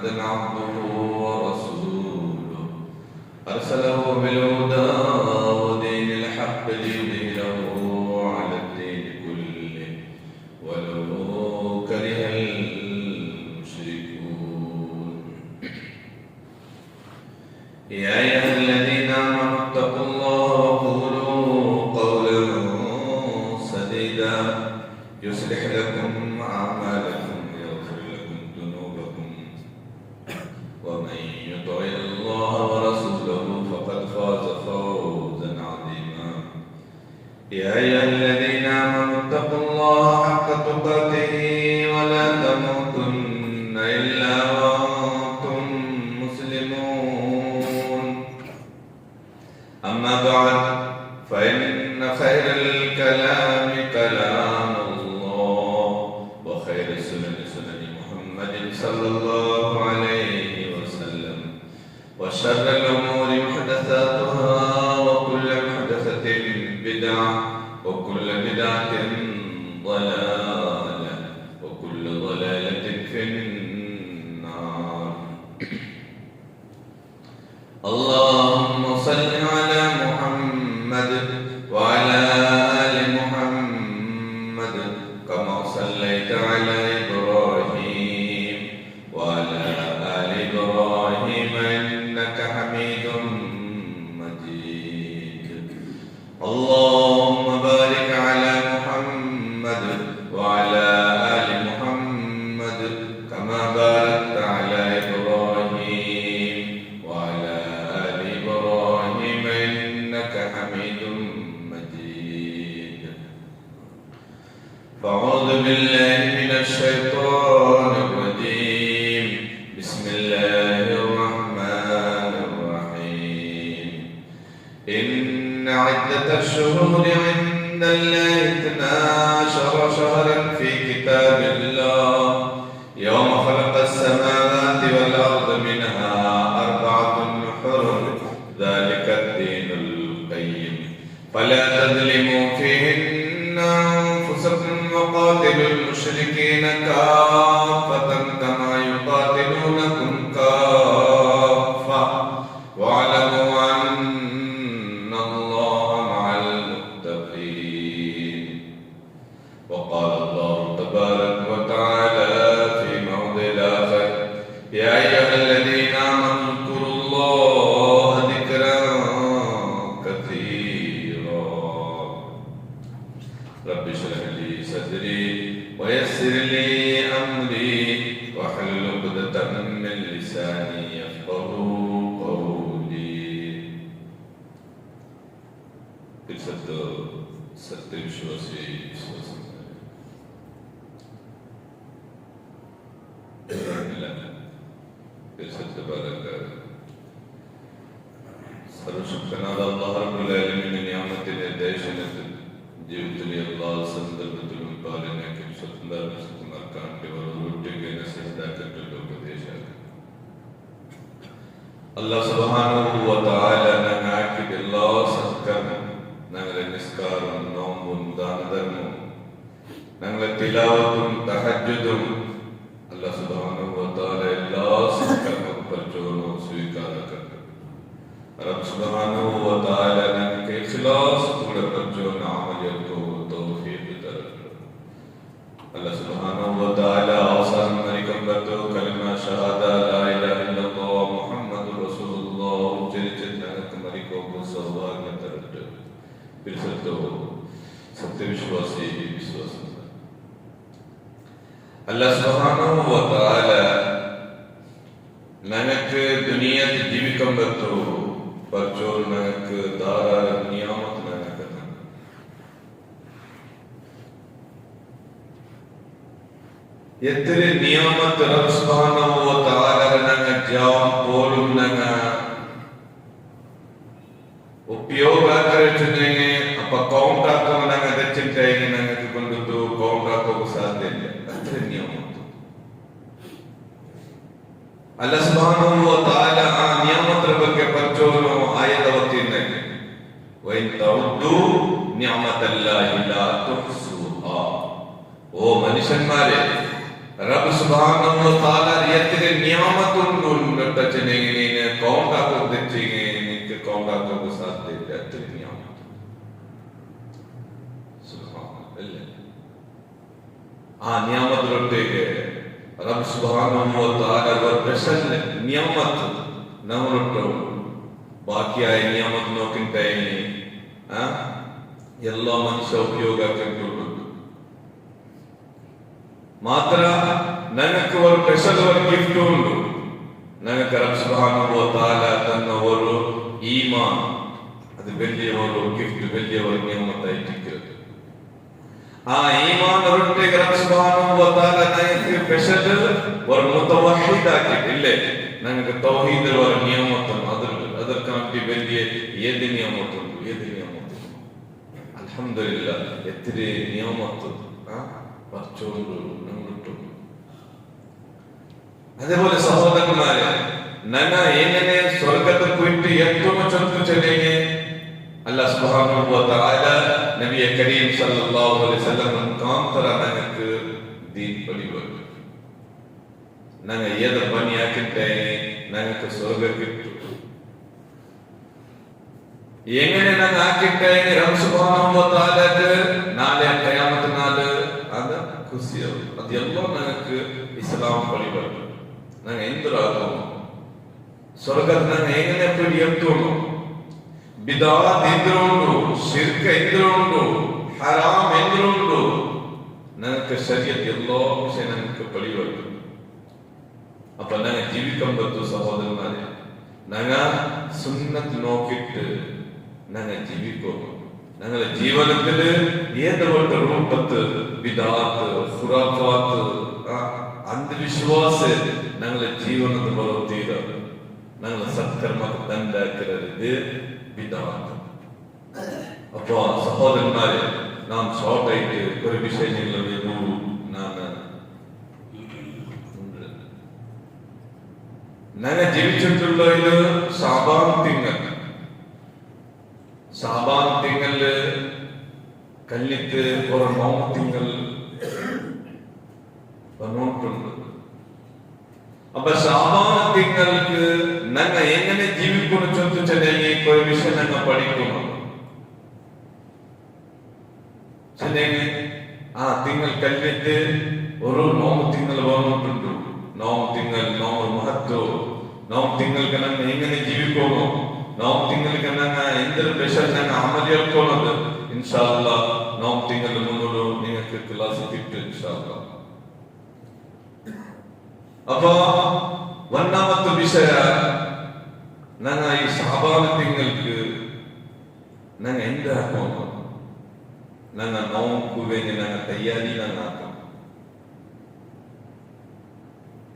محمدا عبده ورسوله أرسله بالهدى ودين الحق ليظهره على الدين كله ولو كره المشركون. يا أيها الذين آمنوا اتقوا الله وقولوا قولا سديدا يصلح لكم أعمالكم ويغفر لكم ذنوبكم ومن يطع الله ورسوله فقد فاز فوزا عظيما. يا أيها الذين آمنوا اتقوا الله حق تقاته ولا تموتن إلا وأنتم مسلمون. أما بعد فإن خير الكلام كلام الله وخير السنن سنن محمد صلى الله عليه وسلم وشر الأمور محدثاتها وكل محدثة بدعة وكل بدعة ضلالة وكل ضلالة في النار. اللهم صل على محمد وعلى آل محمد كما صليت على إبراهيم وعلى آل إبراهيم إنك حميد مجيد. اللهم بارك على محمد وعلى آل محمد كما باركت على إبراهيم وعلى آل إبراهيم إنك حميد مجيد. فأعوذ بالله من الشيطان الرجيم. بسم الله الرحمن الرحيم. إن عدة الشهور عند الله 12 شهرا في كتاب الله يوم خلق السماوات والأرض منها 4 حرم ذلك الدين القيم فلا تظلموا فيهن أنفسكم وقاتلوا المشركين كافة كما يقاتلونكم كافة واعلموا أن الله مع المتقين. وقال الله تبارك وتعالى في موضع آخر يا أيها الذين آمنوا اذكروا الله ذكرا كثيرا. رب اشرح لي صدري ويسر لي أمري واحلل عقدة من لساني يفقهوا قولي. സത്യവിശ്വാസി വിശ്വാസം സർവശക്തനായ അല്ലാഹു റബ്ബുൽ ആലമീൻ നിയമത്തിന്റെ ദേശത്തിൽ ജീവിതത്തിലെ എല്ലാ സന്ദർഭത്തിലും പാലനയ്ക്കും സ്വന്തമാക്കാണ്ട് ഓരോരുത്തരുടെ നസീഹത്താക്കപ്പെട്ട ഉപദേശം അല്ലാഹു സുബ്ഹാനഹു വ തആല ഞങ്ങൾക്ക് എല്ലാ സത്കർമ്മം ഞങ്ങളുടെ നിസ്കാരം നോമ്പും ദാനധർമ്മവും ഞങ്ങളുടെ തിലാവത്തും തഹജ്ജുദും അല്ലാഹു സുബ്ഹാനഹു വ തആല എല്ലാ സത്കർമ്മവും പരിപൂർണ്ണവും സ്വീകാരാക്കട്ടെ. റബ്ബ് സുബ്ഹാനഹു വ തആല ഞങ്ങൾക്ക് ഇഖ്ലാസ് കൂടെ പരിപൂർണ്ണ അമലിയത്ത് തൗഫീഖ് തരട്ടെ. അല്ലാഹു സുബ്ഹാനഹു വ തആല അവസാനം മരിക്കുമ്പോൾ കലിമ ഷഹാദ ലാ ഇലാഹ ഇല്ലല്ലാഹ് മുഹമ്മദുർ റസൂലുള്ളാഹ് ഉച്ചരിച്ച് ഞങ്ങൾക്ക് മരിക്കുമ്പോൾ സൗഭാഗ്യം തരട്ടെ. സത്യവിശ്വാസി വിശ്വാസം അല്ലാഹു സുബ്ഹാനഹു വ തആല ഞങ്ങൾക്ക് ദുനിയയിൽ ജീവിക്കുമ്പോൾ പരച്ചോർ ഞങ്ങൾക്ക് ധാരാളം നിയമത്ത് ഞങ്ങൾക്ക് എത്ര നിയമത്ത് റബ്ബ് സുബ്ഹാനഹു വ തആല ഞങ്ങൾ ജാം പോലും ഞങ്ങൾ उपयोग करते अप काउंट आको नंग दच्चिंटे नंग कुंडुतो काउंट आको साथ दे अत्र नियम अल्लाह सुब्हानहु व तआला आ नियमत ಬಗ್ಗೆ ಪರ್ಚೋನು ಆಯತವತ್ತಿನ ವ ಇನ್ ತೌದ್ದು ನಿಅಮತಲ್ಲಾಹಿ ಲಾ ತುಹ್ಸುಹಾ. ಓ ಮನುಷ್ಯನ್ಮಾರೇ रब सुभान व तआला यतिरे नियामतुन उन्नत चनेगे ने कौंडा को देचेगे ने के कौंडा को साथ दे यतिरे नियामत सुभान अल्लाह आ नियामत रोटेगे रब सुभान व तआला वर बेशल नियामत नवरोटो बाकी आए नियामत नोकिंटे आ ಎಲ್ಲ ಮನುಷ್ಯ ಉಪಯೋಗ ಕಂಡುಕೊಂಡು ಮಾತ್ರ ನನಗೆ ಒಂದು ಸ್ಪೆಷಲ್ ಒಂದು ಗಿಫ್ಟ್ ಉಂಟು ನನಗೆ ರಬ್ ಸುಬ್ಹಾನಹು ವ ತಆಲ ತನ್ನವರು ಈಮಾನ್ ಅದು ಬೆಳ್ಳಿಯವರು ಗಿಫ್ಟ್ ಬೆಳ್ಳಿಯವರು ನಿಯಮತ ಇಟ್ಟಿದ್ದಾರೆ ಆ ಈಮಾನ್ ರೊಟ್ಟಿಗೆ ರಬ್ ಸುಬ್ಹಾನಹು ವ ತಆಲ ನನಗೆ ಸ್ಪೆಷಲ್ ಒಂದು ಮುತವಹಿದ್ ಆಗಿಲ್ಲ ನನಗೆ ತೌಹೀದ್ ಅವರ ನಿಯಮತ ಅದರ ಕಾಂಟಿ ಬೆಳ್ಳಿಯ ಏದಿ ನಿಯಮತ ಏದಿ അൽഹംദുലില്ലാ എത്ര നിയമത്ത് പറിച്ചോണ്ട് നമ്മളിട്ടു. അതേപോലെ സഹോദരന്മാരെ നന എങ്ങനെ സ്വർഗത്തിൽ പോയിട്ട് ഏറ്റവും ചൊല്ല് ചെല്ലുകയെ അല്ലാഹ് സുബ്ഹാനഹു വ തആല നബി കരീം സല്ലല്ലാഹു അലൈഹി വസല്ലം കാന്തറ നമുക്ക് ദീൻ പഠിപ്പിച്ചു. നന ഏത് പണിയാക്കിട്ടെ നമുക്ക് സ്വർഗ്ഗം കിട്ടും. എങ്ങനെ നാം ആക്കിട്ടെ റബ്ബ് സുബ്ഹാനഹു വ തആലക്ക് നാളെ ഖിയാമത്ത് നാള് അത് ഖുശിയാവും. അതെല്ലാം നമുക്ക് ഇസ്ലാം പഠിപ്പിച്ചു. നാം എന്തുരാകും സ്വർഗ്ഗത്തിൽ നാം എങ്ങനെ പിടിയെത്തും ബിദഅത്ത് എന്തുണ്ടോ ശിർക്ക് എന്തുണ്ടോ ഹറാം എന്തുണ്ടോ നമുക്ക് ശരീഅത്ത് എല്ലാം വിഷയം നമുക്ക് പഠിപ്പിച്ചു. അപ്പോൾ നാം ജീവിക്കാൻ പറ്റും സഹോദരന്മാരെ നാം സുന്നത്ത് നോക്കിയിട്ട് ഞങ്ങൾ ജീവിക്കും. ഞങ്ങളുടെ ജീവിതത്തിൽ ഏതുപോലത്തെ രൂപത്ത് ബിദഅത്ത് ഖുറാഫാത്ത് അന്ധവിശ്വാസ ഞങ്ങളുടെ ജീവിതത്തിൽ വളർത്തിയത് ഞങ്ങളുടെ സത്കർമ്മത്തെ തണ്ടാക്കരുത് ബിദഅത്ത്. അപ്പോ സഹോദരന്മാരെ നാം ഷോർട്ടായിട്ട് ഒരു വിഷയങ്ങൾ ഞങ്ങൾ ജീവിച്ചിട്ടുള്ള ഇത് ശഅബാൻ തിങ്കൾ ശഅബാൻ തിങ്കളില് കല്ലിത്ത് ഒരു നോമ്പ് തിങ്കൾ വന്നോട്ടുണ്ട്. അപ്പൊ ശഅബാൻ തിങ്ങൾക്ക് ഞങ്ങൾ എങ്ങനെ ജീവിക്കുന്നു ചോദിച്ചാൽ ഒരു വിഷയം ഞങ്ങൾ പഠിക്കണം. ആ തിങ്കൾ കല്ലിത്ത് ഒരു നോമ്പ് തിങ്കൾ വന്നിട്ടുണ്ട്. നോമ്പ് തിങ്കൾ നോമ്പ് മഹത്വം നോമ്പ് തിങ്ങൾക്ക് ഞങ്ങൾ എങ്ങനെ ജീവിക്കുന്നു നോമ്പ് തിങ്ങൾക്ക് ഞങ്ങൾ എന്തൊരു സ്പെഷ്യൽ ഞങ്ങൾ അമൽ ചെയ്യണത് ഇൻഷാ അല്ലാഹ് നോമ്പ് തിങ്കൾ മുന്നോട്ട് നിങ്ങൾക്ക് ക്ലാസ് കിട്ടും ഇൻഷാ അല്ലാഹ്. അപ്പൊ ഒന്നാമത്തെ വിഷയ ഞങ്ങൾ ഈ ശഅബാൻ തിങ്ങൾക്ക് ഞങ്ങൾ എന്താക്കണം ഞങ്ങൾ നോമ്പ് വേണ്ടി ഞങ്ങൾ തയ്യാറി ഞങ്ങൾ ആക്കണം.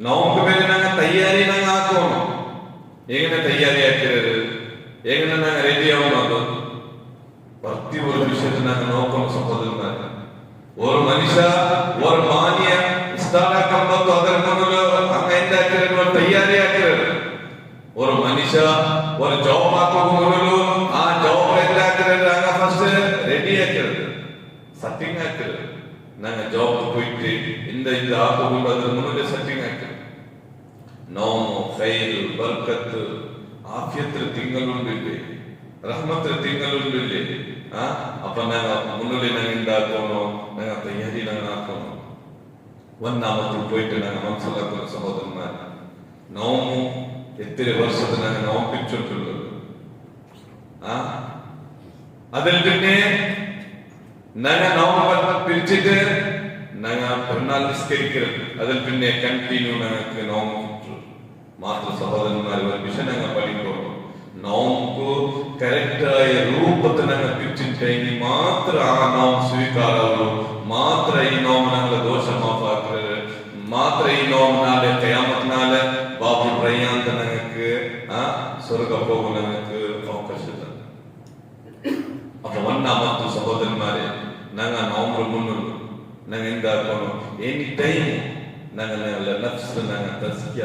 നോമ്പ് വേണ്ടി ഞങ്ങൾ തയ്യാറി ഞങ്ങൾ ആക്കണം. എങ്ങനെ തയ്യാറിയാക്കിയത് എങ്ങനെ ഞങ്ങൾ റെഡിയാവുന്നത് പ്രതി ഒരു വിഷയത്തിൽ ഞങ്ങൾ നോക്കണം സഹോദരന്മാരെ. ഒരു മനുഷ്യ ഒരു മാന്യ സ്ഥാനക്കമ്പത്ത് അതിൽ മുന്നിൽ അങ്ങ് എന്താക്കിയത് തയ്യാറിയാക്കിയത്. ഒരു മനുഷ്യ ഒരു ജോബ് ആക്കുമ്പോൾ ആ ജോബ് എന്താക്കിയത് അങ്ങ് ഫസ്റ്റ് റെഡിയാക്കിയത് സെറ്റിംഗ് ആക്കിയത്. ഞങ്ങൾ ജോബ് പോയിട്ട് இந்த ആക്കുമ്പോൾ അതിൽ മുന്നിൽ സെറ്റിംഗ് ആക്കിയത്. നോമോ ഖൈർ ബർക്കത്ത് ആഫിയത്തിൽ തിങ്ങളുണ്ടില്ലേ റഹ്മത്തിൽ തിങ്ങളുണ്ടില്ലേ അപ്പൊ ഞങ്ങൾ മുന്നിൽ ഞങ്ങൾ ഉണ്ടാക്കണോ ഞങ്ങൾ തയ്യാറി ഞങ്ങൾ ആക്കണോ. ഒന്നാമത്തിൽ പോയിട്ട് ഞങ്ങൾ മനസ്സിലാക്കുന്ന സഹോദരന്മാർ നോമു എത്ര വർഷത്തിൽ ഞങ്ങൾ നോമ്പിച്ചിട്ടുള്ളത്. അതിൽ പിന്നെ ഞങ്ങൾ നോമ്പ് പിരിച്ചിട്ട് ഞങ്ങൾ പെരുന്നാൾ നിസ്കരിക്കരുത്. അതിൽ പിന്നെ കണ്ടിന്യൂ ഞങ്ങൾക്ക് നോമ്പ് മാത്ര സഹോദരന്മാർ ഒരു വിഷയം ഞങ്ങൾ പഠിക്കണം. നോമ്പ് കറക്റ്റായ രൂപത്തിൽ ഞങ്ങൾ പിരിച്ചിട്ടെങ്കിൽ മാത്രം ആ നോമ്പ് സ്വീകാരാവുള്ളൂ. മാത്രം ഈ നോമ്പ് ഞങ്ങളെ ദോഷം മാഫാക്കരുത്. മാത്രം ഈ നോമ്പ് നാളെ ഖിയാമത്ത് നാളെ ബാബു റയ്യാൻ ഞങ്ങൾക്ക് സ്വർഗ്ഗം പോകും ഞങ്ങൾക്ക് അവകാശം. അപ്പൊ ഒന്നാമത്തെ സഹോദരന്മാരെ ഞങ്ങൾ നോമ്പ് മുന്നിൽ ഞങ്ങൾ എന്താക്കണം എനി ടൈം ഞങ്ങളുടെ നഫ്സ് ഞങ്ങൾ തസ്കിയ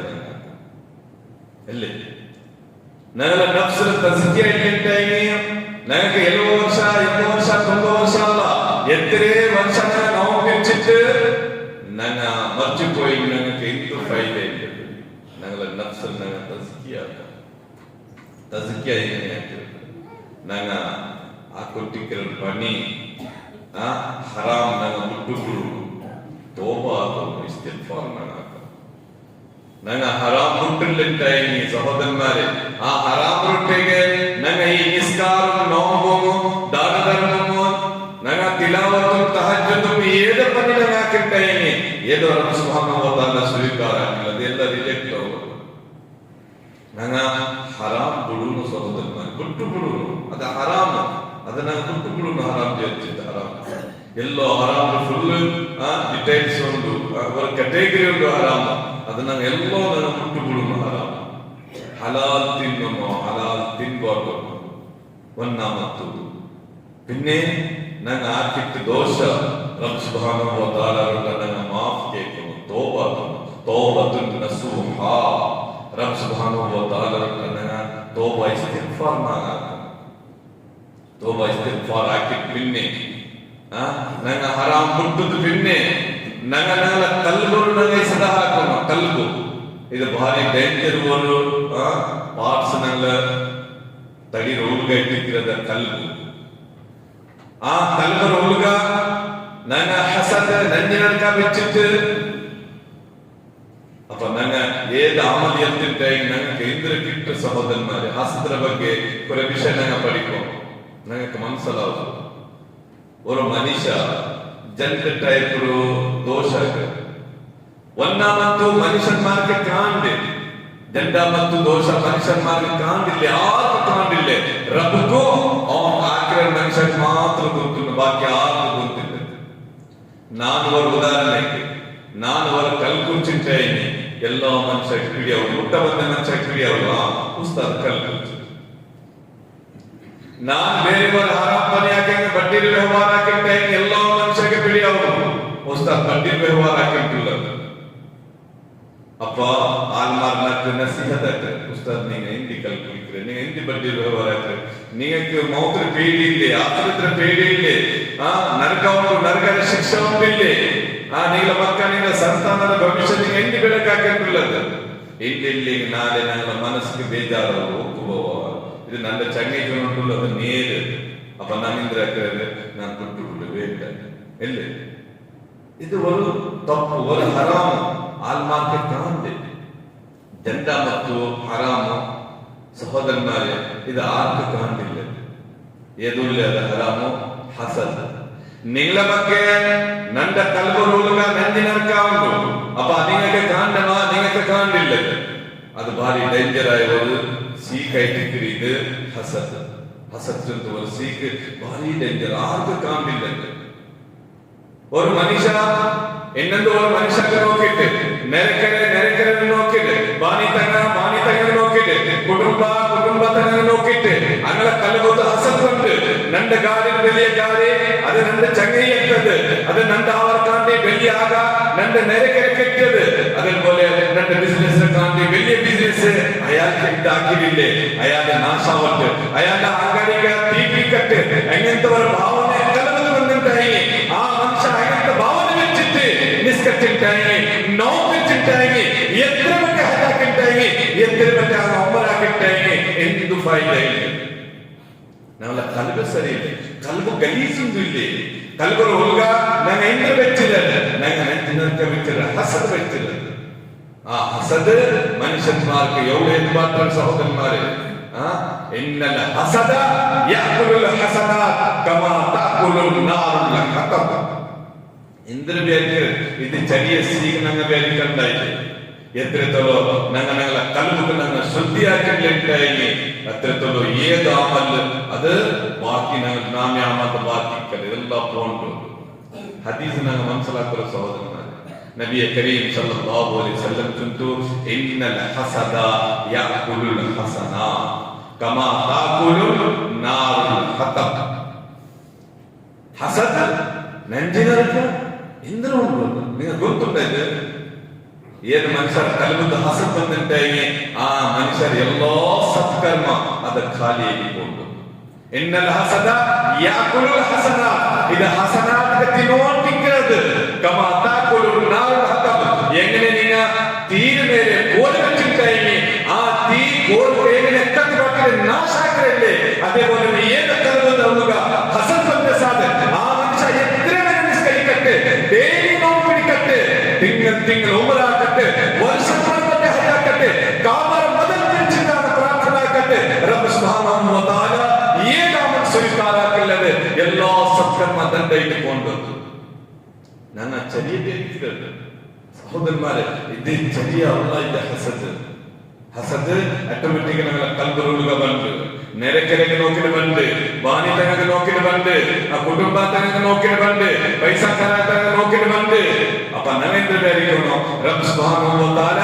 അല്ലേ. ഞങ്ങളുടെ നഫ്സിൽ തസ്കിയ ഇല്ലെങ്കിൽ ഞങ്ങൾക്ക് 70 വർഷം 80 വർഷം 90 വർഷം അല്ല എത്രേ വർഷങ്ങൾ നോമ്പ് വെച്ചിട്ട് ನಂಗ ಮರ್ಚಿపోయి ನಂಗೆ ಎಂತ ಫೈದೆ ಇಲ್ಲ ನಂಗಳ ನಫ್ಸಲ್ ನಂಗ ತಸ್ಕಿಯ ನಂಗ ಆ ಕೊಟ್ಟಿಕ್ಕಿರ ಪಣಿ ಹರಾಮ್ ನಂಗ ಮುಟ್ಟುಗಳು ತೋಬಾ ಇಸ್ತಿಗ್ಫಾರ್ ನಂಗ ಹರಾಮ್ ಮುಟ್ಟಿಲ್ಲಂಟಾಯಿ ಸಹೋದರന്മാരെ ಆ ಹರಾಮ್ ರೊಟ್ಟಿಗೆ ನಂಗ ಈ ನಿಸ್ಕಾರಂ ನೋಂಬು ದಾನ ಧರ್ಮಮು ನಂಗ ತಿಲಾವತ್ತು ತಹಜ್ಜುದು ಏದ ಪನಿ ನಂಗ ಹಾಕಿರ್ತಾಯಿ ಏದೋ ರಬ್ಬ ಸುಬ್ಹಾನಹು ವ ತಆಲಾ ಸ್ವೀಕಾರ ಆಗಿಲ್ಲ ಅದೆಲ್ಲ ರಿಜೆಕ್ಟ್ ಆಗೋದು ನಂಗ ಹರಾಮ್ ಬಿಡುನು ಸಹೋದರന്മാരെ ಬಿಟ್ಟು ಬಿಡುನು ಅದು ಹರಾಮ್ ಅದನ್ನ ಬಿಟ್ಟು ಬಿಡುನು ಹರಾಮ್ ಹೇಳ್ತಿದ್ದ ಹರಾಮ್ ಎಲ್ಲೋ ಹರಾಮ್ ಫುಲ್ ಡಿಟೈಲ್ಸ್ ಉಂಟು ಅವರ ಕ್ಯಾಟಗರಿ ಉಂಟು ಹರಾಮ್ ಅದನ್ನ ಎಲ್ಲೋ ನನ್ನ ಬಿಟ್ಟು ಬಿಡುನು ಹರಾಮ್ ಹಲಾಲ್ ತಿನ್ನೋ ಹಲಾಲ್ ತಿನ್ಬಾರ್ದು ಒನ್ನಾಮತ್ತು പിന്നെ ನಂಗೆ ಆಕಿತ್ತು ದೋಷ ರಬ್ಬ ಸುಬ್ಹಾನಹು ವ ತಆಲಾ ನಂಗೆ ಮಾಫ್ ಕೇಳ್ಕೊಂಡು ತೌಬತುನ್ ನಸೂಹಾ ರಬ್ಬ ಸುಬ್ಹಾನಹು ವ ತಆಲಾ ನಂಗೆ ತೌಬಾ ಇಸ್ತಿಗ್ಫಾರ್ ಆಕಿತ್ತು പിന്നെ ನಂಗೆ ಹರಾಮ್ ಬಿಟ್ಟದ್ದು പിന്നെ ನಂಗೆ ಕಲ್ಬುಗಳು ನಂಗೆ ಸದಾ ಹಾಕೋಣ ಕಲ್ಬು ಇದು ಭಾರಿ ಡೇಂಜರ್ ಒಂದು ಪಾರ್ಟ್ಸ್ ನಂಗೆ ತಡಿ ರೋಲ್ಗ ಇಟ್ಟಿರದ ಕಲ್ಬು ആ കൽബ് റോളുക നങ്ങ ഹസദ് നെഞ്ചിനൽക്ക വെച്ചിട്ട് അപ്പൊ നങ്ങ ഏത് അമൽ എന്തിട്ടായി ഞങ്ങൾക്ക് എന്തിനു കിട്ടും സഹോദരന്മാര് ഹസദിന്റെ ಬಗ್ಗೆ കുറെ വിഷയം ഞങ്ങൾ പഠിക്കും ഞങ്ങൾക്ക് മനസ്സിലാവും ഒരു മനുഷ്യ ജന്മട്ടായപ്പൊരു ദോഷ ഒന്നാമತ್ತು മനുഷ്യന്മാർക്ക് കാണ്ട് രണ്ടാമತ್ತು ദോഷ മനുഷ്യന്മാർക്ക് കാണ്ടില്ല ആർക്കും കാണ്ടില്ല റബ്ബുക്കോ മനുഷ്യൻ മാത്രം ಗೊತ್ತು ബാക്കി ആർക്കും ಗೊತ್ತಿಲ್ಲ ನಾನು ಅವರ ಉದಾಹರಣೆಗೆ ನಾನು ಅವರ ಕಲ್ಕುರ್ಚಿಂಟಾಯಿನಿ ಎಲ್ಲ ಮನುಷ್ಯ ಕಿಡಿಯವರು ಊಟ ಬಂದ ಮನುಷ್ಯ ಕಿಡಿಯವರು ಉಸ್ತಾದ್ ಕಲ್ಕುರ್ಚಿ ನಾನು ಬೇರೆಯವರ ಹರಾಮ್ ಪನಿ ಹಾಕಿ ಬಡ್ಡಿ ವ್ಯವಹಾರ ಹಾಕಿಂಟಾಯಿನಿ ಎಲ್ಲ ಮನುಷ್ಯಗೆ ಪಿಡಿಯವರು ಉಸ್ತಾದ್ ಬಡ್ಡಿ ವ್ಯವಹಾರ ಹಾಕಿಂಟಿಲ್ಲ ಅಪ್ಪ ಆಲ್ಮಾರ್ನಾಕ್ ನಸೀಹತ್ ಉಸ್ತಾದ್ ನೀங்க ಹಿಂದಿ ಕಲ್ಕುಲಿಕ್ರೆ ನೀங்க ಹಿಂದಿ ಬಡ್ಡಿ ವ್ಯವಹಾರ ಹಾಕ್ರೆ നിങ്ങൾക്ക് മൗത്ര പേടിയില്ലേ ആഖിറത്തിലെ പേടിയില്ലേ നരക ಉಂಟು ನರಕದ ಶಿಕ್ಷೆ ಉಂಟಿല്ലേ നിങ്ങളുടെ മക്കൾ നിങ്ങളുടെ സന്താനದ ಭವಿಷ್ಯ നിങ്ങൾ എന്ത് ಬೆಳಕಾಕಿರ್ತುള്ളത് ಇಲ್ಲಿ ನಾಳೆ ನನ್ನ ಮನಸ್ಸಿಗೆ ಬೇಜಾರು ಹೋಗುವ ಇದು ನನ್ನ ಚಂಗೈಗೆ ಉಂಟುಲ್ಲ ಅದು ನೇರು ಅಪ್ಪ ನಾನಿಂದ್ರ ನಾನು ಬಿಟ್ಟು ಬೇಡ ಎಲ್ಲಿ ಇದು ಒಂದು ತಪ್ಪು ಒಂದು ಹರಾಮು ಆಲ್ಮಾರ್ಕೆ ಕಾಂದೆ ಜಂಡ ಮತ್ತು ಹರಾಮು സഹോദരന്മാരെ ഇത് ആർക്ക് കാണില്ല ഏതുമില്ല അത് ഹറാമോ ഹസദ് നിങ്ങളെ ಬಗ್ಗೆ ನನ್ನ ಕಲ್ಬು ರೋಲುಗ ನಂದಿನರ್ಕಾവുന്നു അപ്പൊ നിങ്ങൾക്ക് കാണണമാ നിങ്ങൾക്ക് കാണില്ല അത് ഭാരി ഡേഞ്ചർ ആയ ഒരു സീക്ക് ആയിട്ട് ഇത് ഹസദ് ഹസദ് ഒരു സീക്ക് ഭാരി ഡേഞ്ചർ ആർക്ക് കാണില്ല ഒരു മനുഷ്യ എന്നെന്തോ ഒരു മനുഷ്യനെ നോക്കിയിട്ട് ನೆರೆಕರೆ ನೋಕಿಟ್ಟು ಬಾನಿ ತಗನ ನೋಕಿಟ್ಟು ಕುಟುಂಬತನ ನೋಕಿಟ್ಟು ಅಂಗಳ ಕಲ್ಬುದು ಹಸದ್ ಉಂಟು ನಂದ ಗಾಡಿ ಬೆಲೆಯ ಗಾಡಿ ಅದು ನಂದ ಚಂಗೈ ಎತ್ತದು ಅದು ನಂದ ಅವರ ಕಾಂತಿ ಬೆಳ್ಳಿ ಆಗ ನಂದ ನೆರೆಕರೆ ಕೆಟ್ಟದು അതേപോലെ ನಂದ ಬಿಸಿನೆಸ್ ಕಾಂತಿ ಬೆಳ್ಳಿಯ ಬಿಸಿನೆಸ್ ಅಯಾൾക്ക് ಇದ್ದಾಕಿರಿಲ್ಲ ಅಯಾದ ನಾಶಾವಟ್ಟು ಅಯಾದ ಅಂಗಡಿಗ ತೀಪಿ ಕಟ್ಟು അങ്ങനത്തെ ഭാവನೆ കലബത് വന്നിട്ടായി ആ മനുഷ്യ അങ്ങനത്തെ ഭാവನೆ വെച്ചിട്ട് നിസ്കരിച്ചിട്ടായി നോക്കിച്ചിട്ടായി എത്ര മറ്റേ ഹദാക്കിട്ടായി എത്ര മറ്റേ ഒമ്പരാക്കിട്ടായി എന്തു ഫായിദ ഇല്ല നമ്മളെ കൽബ് സരിയില്ല കൽബ് ഗലീസൊന്നുമില്ലേ കൽബ് ഒഴുക ഞങ്ങൾ എന്ത് വെച്ചില്ല ഞങ്ങൾ നെഞ്ചിനൊക്കെ വെച്ചില്ല ഹസദ് വെച്ചില്ല ആ ഹസദ് മനുഷ്യന്മാർക്ക് എവിടെ മാത്രം സഹോദരന്മാര് ഇന്നൽ ഹസദ യഅകുലുൽ ഹസനാത് കമാ തഅകുലുൻ നാറുൽ ഹതബ് എന്തൊരു പേര് ഇത് ചെറിയ സീഗ് ഞങ്ങൾ പേരിക്കണ്ടായി എത്രത്തോളോ ഞങ്ങളെ കൽബുക്ക് ഞങ്ങൾ ശുദ്ധിയാക്കിണ്ടായി അത്രത്തോളോ ഏത് അമൽ അത് ബാക്കി ഞങ്ങൾ നാമേ അമൽ ബാക്കി ഇതെല്ലാം പോണ്ട് ഹദീസ് ഞങ്ങൾ മനസ്സിലാക്കുന്ന സഹോദരന്മാർ നബി കരീം സല്ലല്ലാഹു അലൈഹി വസല്ലം ചൊല്ലുന്നു ഇന്നൽ ഹസദ യഅകുലുൽ ഹസനാ കമാ തഅകുലുൻ നാറുൽ ഹതബ് ഹസദ് നെഞ്ചിനർക്ക് എന്തിനുണ്ട് നിങ്ങൾ ಗೊತ್ತುಂಟು ಏನ್ ಮನುಷ್ಯರ ಕಲ್ಬದ ಹಸದ್ ಬಂದಿದ್ದಾಗಿ ಆ ಮನುಷ್ಯರ ಎಲ್ಲೋ ಸತ್ಕರ್ಮ ಅದ ಖಾಲಿಯಾಗಿಕೊಂಡು ಇನ್ನಲ್ ಹಸದ ಯಾಕುಲುಲ್ ಹಸನ ಇದು ಹಸನಾತ್ ತಿನ್ನೋಟಿಕ್ಕಿರದು ಕಮಾ ತಾಕುಲು ನಾರು എങ്ങനെ നിങ്ങൾ തീരെ നേരെ കോല് വെച്ചിട്ടായി ആ തീ കോൽ എങ്ങനെ നാശാക്കരല്ലേ അതേപോലെ ഏത് കലവുക ഹസൻ പ്രസാദ് ആ മനുഷ്യ എത്ര നിസ്കരിക്കട്ടെ ഡെയിലി നോമ്പ് പിടിക്കട്ടെ തിങ്കൾ ഉമറാക്കട്ടെ വർഷം ഹജ്ജാക്കട്ടെ കാമർ മദൻ പിടിച്ചിട്ടാണ് പ്രാർത്ഥനാക്കട്ടെ റബ്ബ് സുബ്ഹാനഹു വ തആല ഏതാമൻ സ്വീകാരാക്കില്ലത് എല്ലാ സത്കർമ്മ ದಂಡയിട്ട് കൊണ്ട് ನನ್ನ ಚರಿಯದೆ ಇರ್ತದೆ ಸಹೋದರಮಾರೆ ಇದೇ ಚರಿಯ ಅಲ್ಲ ಇದೆ ಹಸದ್ ಆಟೋಮೆಟಿಕ್ ನಮಗೆ ಕಲ್ಬರುಳುಗ ಬಂದು ನೆರೆಕೆರೆಗೆ ನೋಕಿನ ಬಂದು ಬಾನಿ ತನಗೆ ನೋಕಿನ ಬಂದು ಆ ಕುಟುಂಬ ತನಗೆ ನೋಕಿನ ಬಂದು ಪೈಸಾ ತನಗೆ ನೋಕಿನ ಬಂದು ಅಪ್ಪ ನವೇಂದ್ರ ಬೇರಿಕೋನು ರಬ್ ಸುಬ್ಹಾನಹು ವ ತಆಲ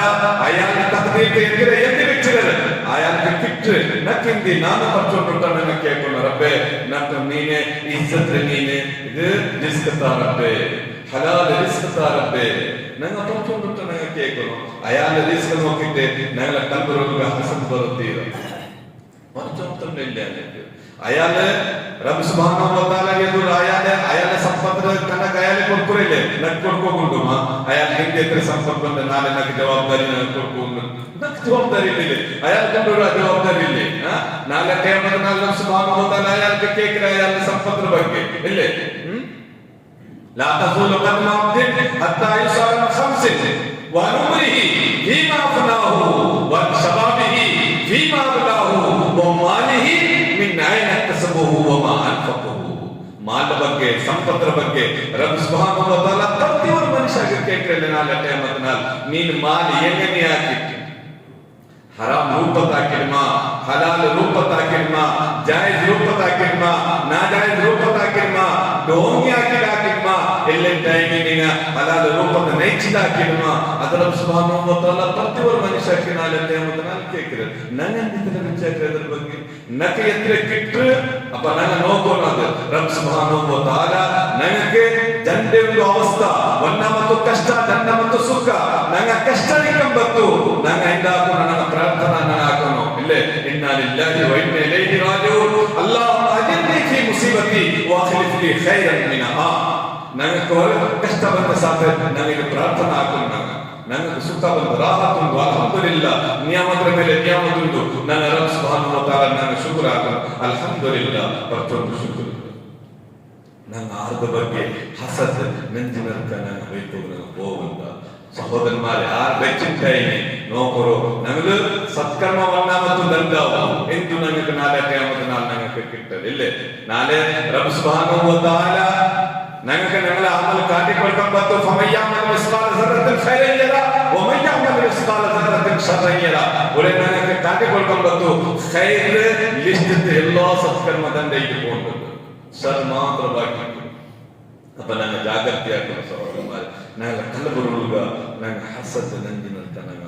ಅಯಾನ ತಕ್ದೀರ್ ಎನ್ಗಿರೆ ಎಲ್ಲಿ ಬಿಚ್ಚಿದರೆ ಅಯಾನ ಕಿಟ್ಟು ನಕ್ಕಿಂದಿ ನಾನು ಪಚ್ಚೊಂಡುಂಟ ನನ್ನ ಕೇಳ್ಕೊಂಡು ರಬ್ಬೆ ನಕ್ಕ ನೀನೆ ಇಜ್ಜತ್ ನೀನೆ ಇದು ರಿಸ್ಕ್ ರಬ್ಬೆ ಹಲಾಲ್ ರಿಸ್ಕ್ ರಬ್ಬೆ ನಂಗೆ ಪಚ್ಚೊಂಡುಂಟ ನನಗೆ ಕೇಳ್ಕೊಂಡು ಅಯಾನ ರಿಸ್ಕ್ ನೋಕಿದ್ದೆ ನಂಗೆ ಕಲ್ಬರುಳುಗ ಹಸದ್ ಬರುತ್ತೀರ അയാള് റബ്ബ് സുബ്ഹാനഹു വ തആല എదురు അയാളെ സമ്പത്ത് തനക്ക് അയാളെ കൊടുക്കുന്നില്ലേ നക്ക് കൊടുക്കുന്നുണ്ടോ അയാൾ നിന്റെ എത്ര സമ്പത്ത് ഉണ്ട് നാളെ നക്ക് ജവാബ്ദാരി കൊടുക്കുന്നു നക്ക് ജവാബ്ദാരി ഇല്ലേ അയാൾക്ക് ഒരു ജവാബ്ദാരി ഇല്ലേ നാളെ ഖിയാമത്ത് നാൾ റബ്ബ് സുബ്ഹാനഹു വ തആല അയാൾക്ക് കേൾക്കുന്ന അയാളുടെ സമ്പത്തിന്റെ ಬಗ್ಗೆ ഇല്ലേ لا تزول قدم عبد حتى يسأل عن خمس وعن عمره فيما أفناه وعن شبابه فيما أبلاه وماله من أين اكتسبه وما أنفقه ಮಾಲ ಬಗ್ಗೆ ಸಂಪತ್ತರ ಬಗ್ಗೆ ರಬ್ಬ್ ಸುಬ್ಹಾನಹು ವ ತಆಲ ಪ್ರತಿಯೊಂದು ಮನುಷ್ಯಗೆ ಕೇಳ್ತಿರಲ್ಲ ನಾಳೆ ಕಿಯಾಮತ್ ನಾಲ್ ನೀನು ಮಾಲ್ ಏನೇನೆ ಹಾಕಿತ್ತು ಹರಾಮ್ ರೂಪದ ಹಾಕಿದ್ಮಾ ಹಲಾಲ್ ರೂಪದ ಹಾಕಿದ್ಮಾ ಜಾಯಜ್ ರೂಪದ ಹಾಕಿದ್ಮಾ ನಾಜಾಯಜ್ ರೂಪದ ಹಾಕಿದ್ಮಾ ಡೋಂಗಿ ಹಾಕಿದ್ಮಾ ಎಲ್ಲ ಟೈಮಿಂಗ್ ಹಲಾಲ್ ರೂಪದ ನೈಚಿದ ಹಾಕಿದ್ಮಾ ಅದರ ಸುಬ್ಹಾನಹು ವ ತಆಲ ಪ್ರತಿಯೊಂದು ಮನುಷ್ಯಕ್ಕೆ ನಾಳೆ ಕಿಯಾಮತ್ ನಾಲ್ ಕೇಳ್ತಿರಲ್ಲ ನಾನು ಎಂದಿತರ ವಿಚಾರ ಅದರ ಬಗ್ಗೆ ನಕ್ಕೆ ಎತ್ರ ಕಿಟ್ಟು ಅಪ್ಪ ನನ್ನ ನೋಕೋನದು ರಬ್ಬ್ ಸುಬ್ಹಾನಹು ವ ತಆಲ ನನಗೆ ದಂಡೆ ಒಂದು ಅವಸ್ಥೆ ವನ್ನ ಮತ್ತು ಕಷ್ಟ ದಂಡ ಮತ್ತು ಸುಖ ನಂಗ ಕಷ್ಟ ನಿಕಂಬತ್ತು ನಂಗ ಇಂದಾಕು ನನ್ನ ಪ್ರಾರ್ಥನಾ ನಾನು ಹಾಕೋನು ಇಲ್ಲೇ ಇನ್ನಾ ಲಿಲ್ಲಾಹಿ ವ ಇನ್ನಾ ಇಲೈಹಿ ರಾಜಿಊನ್ ಅಲ್ಲಾಹುಮ್ಮ ಅಜಿರ್ನಿ ಫೀ ಮುಸೀಬತಿ ವ ಅಖ್ಲಿಫ್ ಲೀ ಖೈರನ್ ಮಿನಹಾ ನಂಗ ಕಷ್ಟ ಬಂದ ಸಾಥೆ ನನಗೆ ಪ್ರಾರ್ಥನಾ ಹಾಕೋನು ನನಗೆ ಸುಖ ಬಂದ ರಾಹತ್ ಅಲ್ಹಮ್ದುಲಿಲ್ಲಾ ನಿಯಾಮತರ ಮೇಲೆ ನಿಯಾಮತ್ ಉಂಟು ನನ್ನ ರಬ್ಬ್ ಸುಬ್ಹಾನಹು ವ ತಆಲ ನನಗೆ ಶುಕ್ರ್ ಹಾಕೋನು ಅಲ್ಹಮ್ದುಲಿಲ್ಲಾ ಪ್ರತಿಯೊಂದು ಶುಕ್ರ್ ನನ್ನ ಆರ್ಧ ಬಗ್ಗೆ ಹಸದ್ ನೆಂಜಿನರ್ಕ ನನ್ನ ಬೈತು ಹೋಗುಂತ ಸಹೋದರಮಾರೆ ಆರ್ ಬೆಚ್ಚಿಂಟಾಯಿನಿ ನೋಕರು ನಗಲು ಸತ್ಕರ್ಮವನ್ನ ಮತ್ತು ದಂಡವು ಎಂದು ನನಗೆ ನಾಳೆ ಕಿಯಾಮತ್ ನಾಲ್ ನನಗೆ ಕಿಟ್ಟದೆ ಇಲ್ಲೇ ನಾಳೆ ರಬ್ಬ್ ಸುಬ್ಹಾನಹು ವ ತಆಲ ನನಗೆ ನಗಲ ಅಮಲ್ ಕಾಟಿಕೊಳ್ಕೊಂಡು ಬಂತು ಫಮಯ್ಯಾಮಲ್ ಮಿಸ್ಕಾಲ ಜರ್ರತಿನ್ ಖೈರನ್ ಯರಾ ವ ಮಯ್ಯಾಮಲ್ ಮಿಸ್ಕಾಲ ಜರ್ರತಿನ್ ಶರ್ರನ್ ಯರಾ ಒಳ್ಳೆ ನನಗೆ ಕಾಟಿಕೊಳ್ಕೊಂಡು ಬಂತು ಖೈರ್ ಲಿಸ್ಟ್ ಎಲ್ಲಾ ಸತ್ಕರ್ಮ ದಂಡ ಇಟ್ಕೊಂಡು ಸರ್ ಮಾತ್ರ ಬಾಕಿ ಅಪ್ಪ ನನ್ನ ಜಾಗೃತಿ ಆಗ್ತದೆ ಸಹೋದರಮಾರೆ ನನ್ನ ಕಲಬರುಳುಗ ನನ್ನ ಹಸದ್ ನಂಜಿನಂತ ನನ್ನ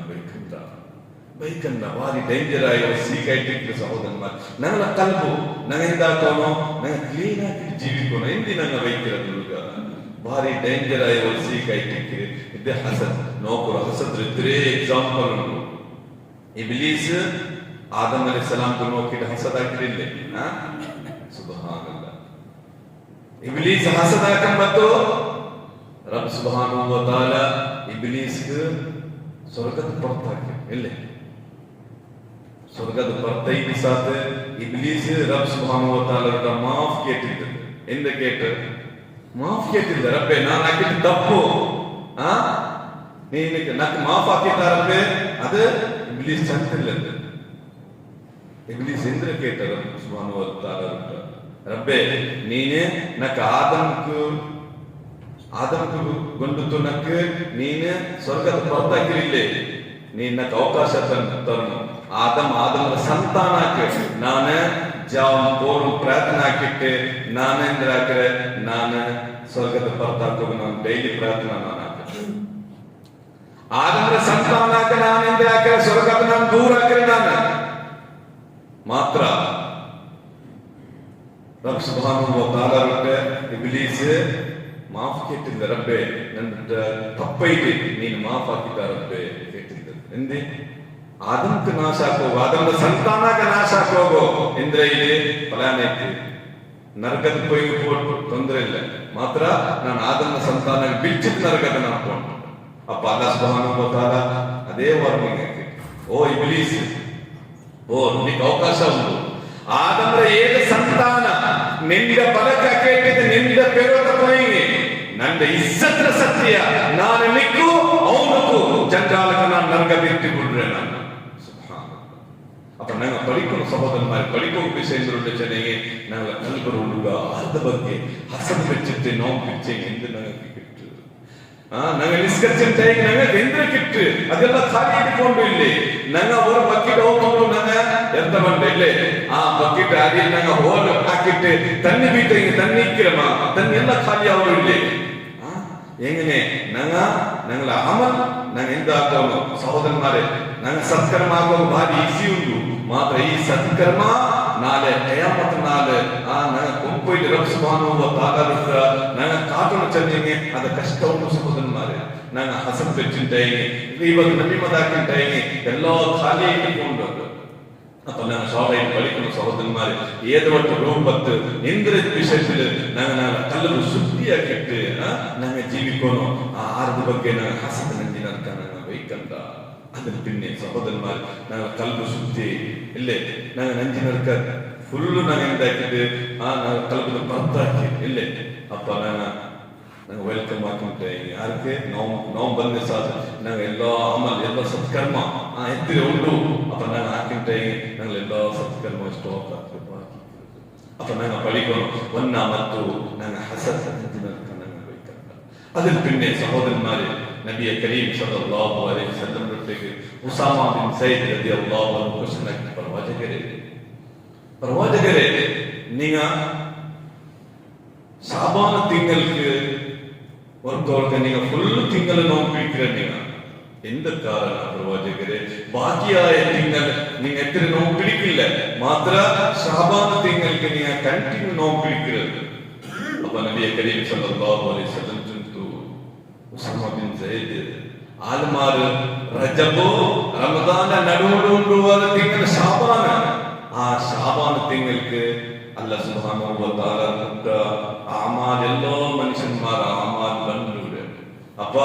ಬೈಕಂದ ಭಾರಿ ಡೇಂಜರ್ ಆಗಿ ಸೀಕೈಟಿಕ್ಕೆ ಸಹೋದರಮಾರೆ ನನ್ನ ಕಲ್ಬು ನನ್ನಿಂದ ಹಾಕೋನು ನನ್ನ ಕ್ಲೀನ್ ಆಗಿ ಜೀವಿಕೋನು ಹಿಂದಿ ನನ್ನ ಬೈಕಿರೋದುಗ ಭಾರಿ ಡೇಂಜರ್ ಆಗಿ ಸೀಕೈಟಿಕ್ಕೆ ಇದ್ದೆ ಹಸದ್ ನೋಕರು ಹಸದ್ ಇದ್ರೆ ಎಕ್ಸಾಂಪಲ್ ಉಂಟು ಇಬ್ಲೀಸ್ ಆದಮ್ ಅಲೈಹಿಸ್ಸಲಾಂ ನೋಕಿದ ಹಸದ್ ಹಾಕಿರಲಿಲ್ಲ ಸುಬ್ಹಾನಲ್ಲಾಹ್ ಇಬ್ಲೀಸ್ ಹಸದ್ ಹಾಕಂಬತ್ತು ರಬ್ಬ್ ಸುಬ್ಹಾನಹು ವ ತಆಲ ಇಬ್ಲೀಸ್ಗೆ ಸ್ವರ್ಗದ ಪರ್ತಾಕೆ ಎಲ್ಲಿ ಸ್ವರ್ಗದ ಪರ್ತೈದಿ ಸಾತ್ ಇಬ್ಲೀಸ್ ರಬ್ಬ್ ಸುಬ್ಹಾನಹು ವ ತಆಲ ಮಾಫ್ ಕೇಳಿದ್ದ ಎಂದ ಕೇಟ ಮಾಫ್ ಕೇಳಿದ್ದ ರಬ್ಬೆ ನಾನು ಹಾಕಿದ ತಪ್ಪು ನೀನಕ್ಕೆ ನಕ್ಕೆ ಮಾಫ್ ಹಾಕಿದ ರಬ್ಬೆ ಅದು ಇಬ್ಲೀಸ್ ಚಂತಿಲ್ಲ ಇಬ್ಲೀಸ್ ಎಂದ್ರ ಕೇಟ ರಬ್ಬ್ ಸುಬ್ಹಾನಹು ವ ತಆಲ ರಬ್ಬೆ ನೀನೆ ನಕ್ಕ ಆದಮ್ಕು ಗೊಂಡುತ್ತು ನಕ್ಕೆ ನೀನೆ ಸ್ವರ್ಗದ ಪರ್ತಾಕಿರಿಲ್ಲೇ ನೀನ್ ನಕ್ಕ ಅವಕಾಶ ತನ್ನು ಆದಮರ ಸಂತಾನಕ್ಕೆ ನಾನು ಪೋರು ಪ್ರಾರ್ಥನೆ ಹಾಕಿಟ್ಟೆ ನಾನೇಂದ್ರ ಹಾಕಿದ್ರೆ ನಾನು ಸ್ವರ್ಗದ ಪರ್ತಾಕೋಗ ನಾನು ಡೈಲಿ ಪ್ರಾರ್ಥನಾ ನಾನು ಹಾಕಿದೆ ಆದಮರ ಸಂತಾನಕ್ಕೆ ನಾನೇಂದ್ರ ಹಾಕಿದ್ರೆ ಸ್ವರ್ಗದ ನಾನು ದೂರ ಹಾಕಿದ್ರೆ ನಾನು ಮಾತ್ರ ರಬ್ಬ್ ಸುಬ್ಹಾನಹು ವ ತಆಲ ಇಬ್ಲೀಸ್ ಮಾಫ್ ಕೇಳಿದ್ದ ರಬ್ಬೆ ನನ್ನ ತಪ್ಪೈತಿ ನೀನು ಮಾಫ್ ಹಾಕಿದ ರಬ್ಬೆ ಕೇಳಿದ್ದ ಎಂದೇ ಆದಮ್ಗೆ ನಾಶ ಹಾಕೋಗು ಆದಮ್ನ ಸಂತಾನಕ್ಕೆ ನಾಶ ಹಾಕೋಗು ಎಂದ್ರೆ ಇಲ್ಲಿ ಪ್ಲಾನ್ ಐತಿ ನರಕದ ಪೊಯ್ಗೆ ತೊಂದರೆ ಇಲ್ಲ ಮಾತ್ರ ನಾನು ಆದಮ್ನ ಸಂತಾನ ಬಿಚ್ಚಿದ ನರಕದ ಹಾಕೊಂಡು അപ്പൊ അല്ലാഹു സുബ്ഹാനഹു വ തആല അതേ വാർണിംഗ് ഓ ഇബ്ലീസ്, ಓ ನಿನಗೆ ಅವಕಾಶ ಉಂಟು. ಆದಮ್ರ ಏಕ ಸಂತಾನ ನಿಂದ ಬಲಕ ಕೇಳಿದ ನಿಂದ ಪೆರೋತ ಕೊನೆಗೆ ನನ್ನ ಇಜ್ಜತ್ರ ಸತ್ಯ ನಾನು ನಿಕ್ಕು ಅವನಕ್ಕೂ ಜಂಜಾಲಕ ನಾನು ನರಕ ಬಿಟ್ಟು ಬಿಡ್ರೆ ನಾನು. ಅಪ್ಪ ನಂಗೆ ಪಡಿಕೊಂಡು ಸಹೋದರನ್മാരെ ಪಡಿಕೊಂಡು ವಿಷಯങ്ങളുടെ ചെന്നൈയെ ഞങ്ങൾ നൽകുക അർദ്ധ ಬಗ್ಗೆ ഹസൻ വെച്ചിട്ട് നോം പിടിച്ചേ എന്ത് ഞങ്ങൾക്ക് കിട്ടു. ഞങ്ങൾ നിസ്കരിച്ചിട്ടേ ഞങ്ങൾക്ക് എന്ത് കിട്ടു? അതെല്ലാം ಖಾಲಿ ಇಟ್ಕೊಂಡು ಇಲ್ಲಿ ನಂಗ ഒരു ബക്കറ്റ് ಹೋಗ್ಕೊಂಡು ನಂಗ ಎಂತ ಬಂದಿല്ലേ ಆ ಬಕೆಟ್ ಆದಿ ನಂಗ ಹೋಲ್ ಹಾಕಿಟ್ಟು ತನ್ನಿ ಬೀಟ ಹಿಂಗೆ ತನ್ನಿ ಇಕ್ಕಿರಮ್ಮ ತನ್ನಿ ಎಲ್ಲ ಖಾಲಿ ಅವರು ಇಲ್ಲಿ എങ്ങനെ ഞങ്ങൾ അമൽ ഞങ്ങൾ എന്താക്കണം സഹോദരന്മാരെ? ഞങ്ങൾ സത്കർമ്മ ആകുമ്പോൾ ഭാരി ഈസി ഉണ്ട്. മാത്രം ഈ സത്കർമ്മ നാളെ ഖിയാമത്ത് നാളെ ഞങ്ങൾ കൊണ്ടുപോയിട്ട് റബ്ബ് സുബ്ഹാനഹു വ തആല ഞങ്ങൾ കാട്ടണം ചെന്നെങ്കിൽ അത് കഷ്ടമുണ്ട് സഹോദരന്മാരെ. ഞങ്ങൾ ഹസൻ വെച്ചിട്ടുണ്ടെങ്കിൽ ഇവർ നബിമതാക്കിട്ടുണ്ടെങ്കിൽ എല്ലാം ഖാലിയായിക്കൊണ്ട് അപ്പൊ ഞങ്ങൾ സ്വാഭാവികം പഠിക്കുന്ന സഹോദരന്മാരെ ഏതൊരു രൂപത്ത് എന്തൊരു വിഷയത്തില് ഞങ്ങൾ കല്ലു ശുദ്ധിയാക്കിയിട്ട് ഞങ്ങൾ ജീവിക്കണോ ആ ആരുടെ ಬಗ್ಗೆ ഞങ്ങൾ ഹസൻ നെഞ്ചിനർക്കാൻ ഞങ്ങൾ വയ്ക്കണ്ട. അതിന് പിന്നെ സഹോദരന്മാർ ഞങ്ങൾ കല്ലു ശുദ്ധി ഇല്ലേ ഞങ്ങൾ നെഞ്ചിനർക്കാൻ ഫുള്ള് ഞങ്ങൾ എന്താക്കിയിട്ട് ഞങ്ങൾ കൽബിന് പുറത്താക്കി ഇല്ലേ. അപ്പൊ ഞങ്ങൾ ವೆಲ್ಕಮ್ ಮಾಡ್ಕೊಂಡೆ ಯಾರಿಗೆ ನಾವು ಬಂದ ಸಾಧ್ಯ ನಂಗೆ ಎಲ್ಲ ಅಮಲ್ ಎಲ್ಲ ಸತ್ಕರ್ಮ ಎತ್ತಿರ ಉಂಟು. ಅಪ್ಪ ನಾನು ಹಾಕಿಂಟೆ ನಂಗೆ ಎಲ್ಲ ಸತ್ಕರ್ಮ ಸ್ಟಾಪ್ ಆಗ್ತದೆ. ಅಪ್ಪ ನಂಗೆ ಪಡಿಕೊಂಡು ಒನ್ನ ಮತ್ತು ನಂಗೆ ಹಸನ್ ನಂಗೆ ಬೇಕಂತ. അതിൽ പിന്നെ സഹോദരന്മാരെ നബിയെ കരീം സല്ലല്ലാഹു അലൈഹി വസല്ലം ലേക്ക് ഉസാമ ബിൻ സയ്യിദ് റളിയല്ലാഹു അൻഹു ക്വസ്റ്റ്യൻ പ്രവാചകരെ നിങ്ങൾ ഷാബാൻ തിങ്ങൾക്ക് ഒരത്തോൾക്ക് നിങ്ങൾ ഫുള്ള് തിങ്കൾ നോക്കിയിരിക്കുക നിങ്ങൾ എന്ത് കാരണ പ്രവാചകരെ? ബാക്കിയായ തിങ്കൾ നിങ്ങൾ എത്ര നോക്കിയിരിക്കില്ല, മാത്ര ഷാബാൻ തിങ്ങൾക്ക് നിങ്ങൾ കണ്ടിന്യൂ നോക്കിയിരിക്കരുത്. അപ്പൊ നബിയെ കരീം സല്ലല്ലാഹു അലൈഹി വസല്ലം ചൊല്ലുന്നു ഉസാമ ബിൻ സയ്യിദ് ആൽമാർ റജബ് റമദാൻ നടുവുകൊണ്ടുള്ള തിങ്കൾ ഷാബാൻ. ആ ഷാബാൻ തിങ്ങൾക്ക് അല്ലാഹു സുബ്ഹാനഹു വ തആല ആമാൽ എല്ലാ മനുഷ്യന്മാർ ആമാൽ ബന്ധുടെ. അപ്പ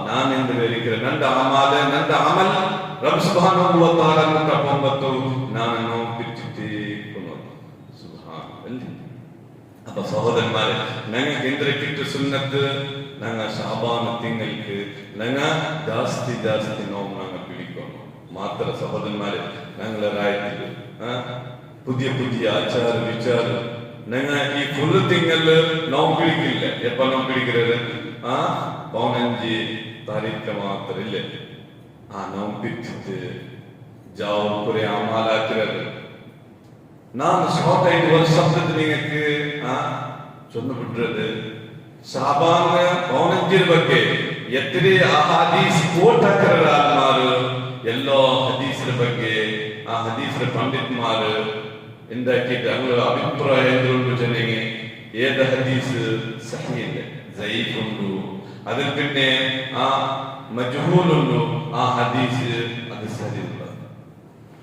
ഞാൻ എന്ത് വിചാരിക്കുന്നത്? നന്റെ ആമാൽ നന്റെ അമൽ റബ്ബ് സുബ്ഹാനഹു വ തആല നന്റെ പൊമ്പത്തു ನಾನು പിച്ചിട്ടേക്കുന്നു സുബ്ഹാനല്ലാഹ്. അപ്പ സഹോദരന്മാരെ ഞങ്ങൾക്ക് എന്തൊരു കിട്ടു സുന്നത്ത് ഞങ്ങൾ ഷാബാൻ തിങ്ങൾക്ക് ഞങ്ങൾ ജാസ്തി ജാസ്തി നോമ്പ് ഞങ്ങൾ പിടിക്കുന്നു. മാത്ര സഹോദരന്മാരെ ഞങ്ങളെ രാജ്യത്തിൽ പുതിയ പുതിയ ആചാര വിചാരം ഞങ്ങൾ ഈ ഫുള്ള് തിങ്ങല് നോമ്പ് പിടിക്കില്ല. എപ്പ നോമ്പ് പിടിക്കുന്നത്? 15 താരീഖ് മാത്രല്ലേ നോമ്പ് പിടിച്ചിട്ട് ജാവും കുറെ ആമാലാക്കുന്നത്. ನಾನು ಶಾರ್ಟ್ ಆಗಿ ಒಂದು ಶಬ್ದದ നിങ്ങൾക്ക് ചൊന്നു ಬಿಟ್ರದು ഷാബാൻ 15 ಬಗ್ಗೆ ಎತ್ತರೆ ಹದೀಸ್ ಕೋಟ್ ಹಾಕರ ಆಲ್ಮಾರು ಎಲ್ಲ ಹದೀಸ್ರ ಬಗ್ಗೆ ಆ ಹದೀಸ್ರ ಪಂಡಿತಮಾರು എന്താക്കിയിട്ട് അവരുടെ അഭിപ്രായങ്ങളുണ്ട് ജനങ്ങി ഏത് ഹദീസ് സഹീഹ് സഈഫ് ഉണ്ട്, അതിൽ പിന്നെ മജ്ഹൂൽ ഉണ്ട്, ആ ഹദീസ് അത് സഹിഹ്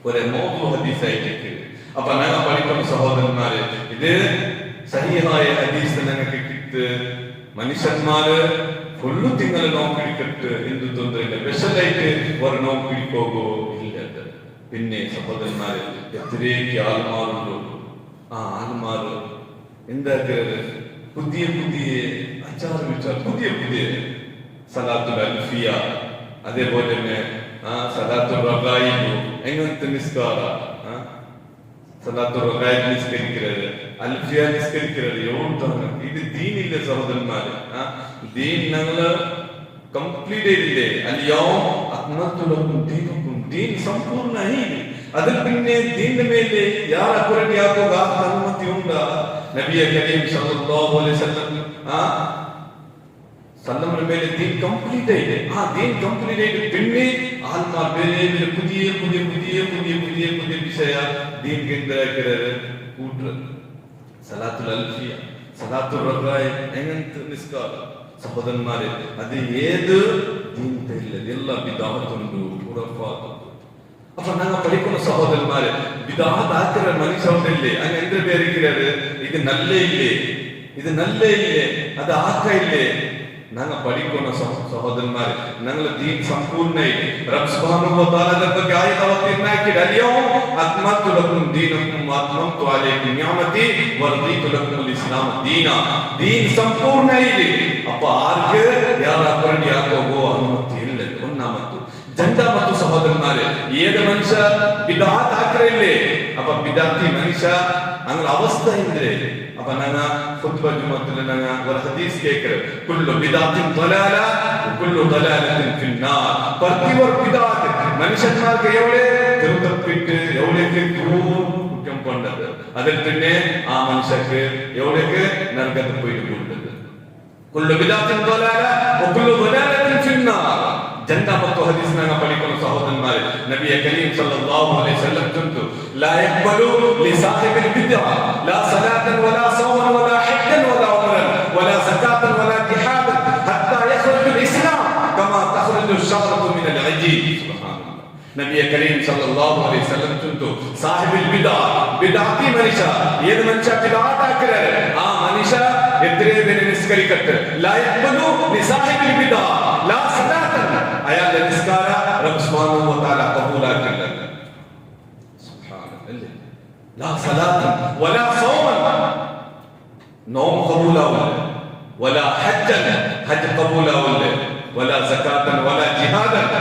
ഒരു മൗദൂ ഹദീസ് ആയിട്ട്. അപ്പൊ ഞങ്ങൾ പഠിക്കുന്ന സഹോദരന്മാരെ ഇത് സഹീഹായ ഹദീസ് ഞങ്ങൾക്ക് കിട്ട് മനുഷ്യന്മാര് ഫുള്ള് തിങ്കൾ നോക്കിയിട്ട് എന്ത് തോന്നില്ല സ്പെഷ്യലായിട്ട് ഒരു നോക്കിക്കോകോ ഇല്ല. പിന്നെ സഹോദരന്മാരെ എത്രയൊക്കെ ആൽമാറുണ്ടോ ആ ആൽമാറ് എന്താക്കുന്നത് പുതിയ പുതിയ അച്ചാർ വിച്ചാർ പുതിയ പുതിയ സലാത്തുൽ അൽഫിയ അതേപോലെ തന്നെ സലാത്തുൽ റഗായിബ് എങ്ങനത്തെ നിസ്കാര സലാത്തുൽ റഗായിബ് നിസ്കരിക്കുന്നത് അൽഫിയ നിസ്കരിക്കുന്നത് എവിടെ ഇത് ദീനില്ല സഹോദരന്മാരെ. ദീൻ ഞങ്ങള് ಕಂಪ್ಲೀಟ್ ಇದೆ. ಅಲ್ಲಿ ಯಾವ ದೀನ್ ಸಂಪೂರ್ಣ ಹೀಗೆ ಅದರ പിന്നെ ದೀನ್ ಮೇಲೆ ಯಾರ ಕೊರತೆ ಯಾಕೋಗ ಅನುಮತಿ ಉಂಡ? ನಬಿಯ ಕರೀಂ ಸಲ್ಲಲ್ಲಾಹು ಅಲೈಹಿ ವಸಲ್ಲಂ ಸಲ್ಲಮರ ಮೇಲೆ ದೀನ್ ಕಂಪ್ಲೀಟ್ ಇದೆ. ಆ ದೀನ್ ಕಂಪ್ಲೀಟ್ ಇದೆ പിന്നെ ಆಲ್ಮಾ ಬೇರೆ ಬೇರೆ പുതിയ പുതിയ പുതിയ പുതിയ പുതിയ പുതിയ ವಿಷಯ ದೀನ್ ಗೆಂದರಕರೆ ಕೂಟ್ರ സലാത്തുൽ അൽഫിയ സലാത്തുൽ റഗായി എങ്ങനത്തെ നിസ്കാര സഹോദരന്മാരെ അത് ഏത് എല്ലാ ബിദാഅത്തുണ്ട് ഖുറഫാത്ത്. അപ്പൊ ഞങ്ങൾ പഠിക്കുന്ന സഹോദരന്മാരെ ബിദാഅത്ത് ആക്കിയ മനുഷ്യരില്ലേ അങ്ങനെ എന്ത് പേരിക്കുന്നത്? ഇത് നല്ല ഇല്ലേ, ഇത് നല്ല ഇല്ലേ, അത് ആക്ക ഇല്ലേ ನಂಗೆ ಪಡಿಕೋಣ ಸಹೋದರನ್ಮಾರೆ ನಂಗಳ ದೀನ್ ಸಂಪೂರ್ಣ ಇದೆ ರಬ್ ಸುಬ್ಹಾನಹು ವ ತಆಲಾ ಬಗ್ಗೆ ಆಯತ ಅವತ್ತಿನ ಹಾಕಿದ ಅಲ್ಯೌಮ್ ಅಕ್ಮಲ್ತು ಲಕುಂ ದೀನಕುಂ ವ ಅತ್ಮಮ್ತು ಅಲೈಕುಂ ನಿಅಮತಿ ವ ರದೀತು ಲಕುಂ ಅಲ್ ಇಸ್ಲಾಮ ದೀನ ದೀನ್ ಸಂಪೂರ್ಣ ಇದೆ ಅಪ್ಪ ಆರ್ಗೆ ಯಾರ ಅಪರಣಿ ಯಾಕೋಗೋ ಅನುಮತಿ ಇಲ್ಲ ಒನ್ನಾಮತ್ತು ಜಂಡ ಮತ್ತು ಸಹೋದರನ್ಮಾರೆ ಏದ ಮನುಷ್ಯ ಬಿದಾತ್ ಹಾಕ್ರೆ ಅಪ್ಪ ಬಿದಾತಿ ಮನುಷ್ಯ ಅಂಗಳ ಅವಸ್ಥೆ ಇದ್ರೆ ಅಪ್ಪ ನನ್ನ ಖುತ್ಬಾ ಜುಮಾದಲ್ಲಿ ನನ್ನ ಒಂದು ಹದೀಸ್ ಕೇಳ್ಕರೆ ಕುಲ್ಲು ಬಿದಾತಿನ್ ದಲಾಲ ಕುಲ್ಲು ದಲಾಲತಿನ್ ಫಿನ್ನಾರ್ ಪ್ರತಿಯೊಂದು ಬಿದಾತ್ ಮನುಷ್ಯನ್ಮಾರ್ಗೆ ಎವಳೆ ತಿರುತಪ್ಪಿಟ್ಟು ಎವಳೆಗೆ ಕುಟುಂಬಕೊಂಡದ್ದು ಅದಕ್ಕೆ ಆ ಮನುಷ್ಯಕ್ಕೆ ಎವಳೆಗೆ ನರಕದ ಪೋಯಿಕೊಂಡದ್ದು ಕುಲ್ಲು ಬಿದಾತಿನ್ ದಲಾಲ ಕುಲ್ಲು ದಲಾಲತಿನ್ ಫಿನ್ನಾರ್ ಜಂಡ ಮತ್ತು ಹದೀಸ್ನಾಗ ಪಡಿಕೊಂಡು ಸಹೋದರನ್ಮಾರೆ ನಬಿಯ ಕರೀಂ ಸಲ್ಲಲ್ಲಾಹು ಅಲೈಹಿ ವಸಲ್ಲಂ ತಂತು ಲಾ ಯಕ್ಬಲು ಲಿ ಸಾಹಿಬಿಲ್ ಬಿದ್ಅ ಲಾ ಸಲಾತನ್ ವಲಾ ಸೌಮನ್ ವಲಾ ಹಜ್ಜನ್ ವಲಾ ಉಮ್ರನ್ ವಲಾ ಝಕಾತನ್ ವಲಾ ಜಿಹಾದನ್ ಹತ್ತಾ ಯಖ್ರುಜು ಅಲ್ ಇಸ್ಲಾಂ ಕಮಾ ತಖ್ರುಜು ಅಶ್-ಶಅರತು ಮಿನ್ ಅಲ್-ಅಜೀನ್ ಸುಬ್ಹಾನಲ್ಲಾಹ್ ನಬಿಯ ಕರೀಂ ಸಲ್ಲಲ್ಲಾಹು ಅಲೈಹಿ ವಸಲ್ಲಂ ತಂತು ಸಾಹಿಬಿಲ್ ಬಿದ್ಅ ಬಿದ್ಅತಿ ಮನುಷ್ಯ ಏನ ಮನುಷ್ಯ ಬಿದ್ಅತ್ ಹಾಕಿರೆ ಆ ಮನುಷ್ಯ ಎದ್ರೆ ಬೇರೆ ನಿಸ್ಕರಿಕತ್ತೆ ಲಾ ಯಕ್ಬಲು ಲಿ ಸಾಹಿಬಿಲ್ ಬಿದ್ಅ ಲಾ ಸಲಾತನ್ ಅಯಾದ ನಿಸ್ಕಾರ ರಬ್ ಸುಬ್ಹಾನಹು ವ ತಆಲಾ ಕಬೂಲ್ ಆಗಿಲ್ಲ ಸುಬ್ಹಾನಲ್ಲಾಹ್ ಲಾ ಸಲಾತನ್ ವಲಾ ಸೌಮನ್ ನೌಮ್ ಕಬೂಲ್ ಅವಲ್ಲ ವಲಾ ಹಜ್ಜನ್ ಹಜ್ ಕಬೂಲ್ ಅವಲ್ಲ ವಲಾ ಝಕಾತನ್ ವಲಾ ಜಿಹಾದನ್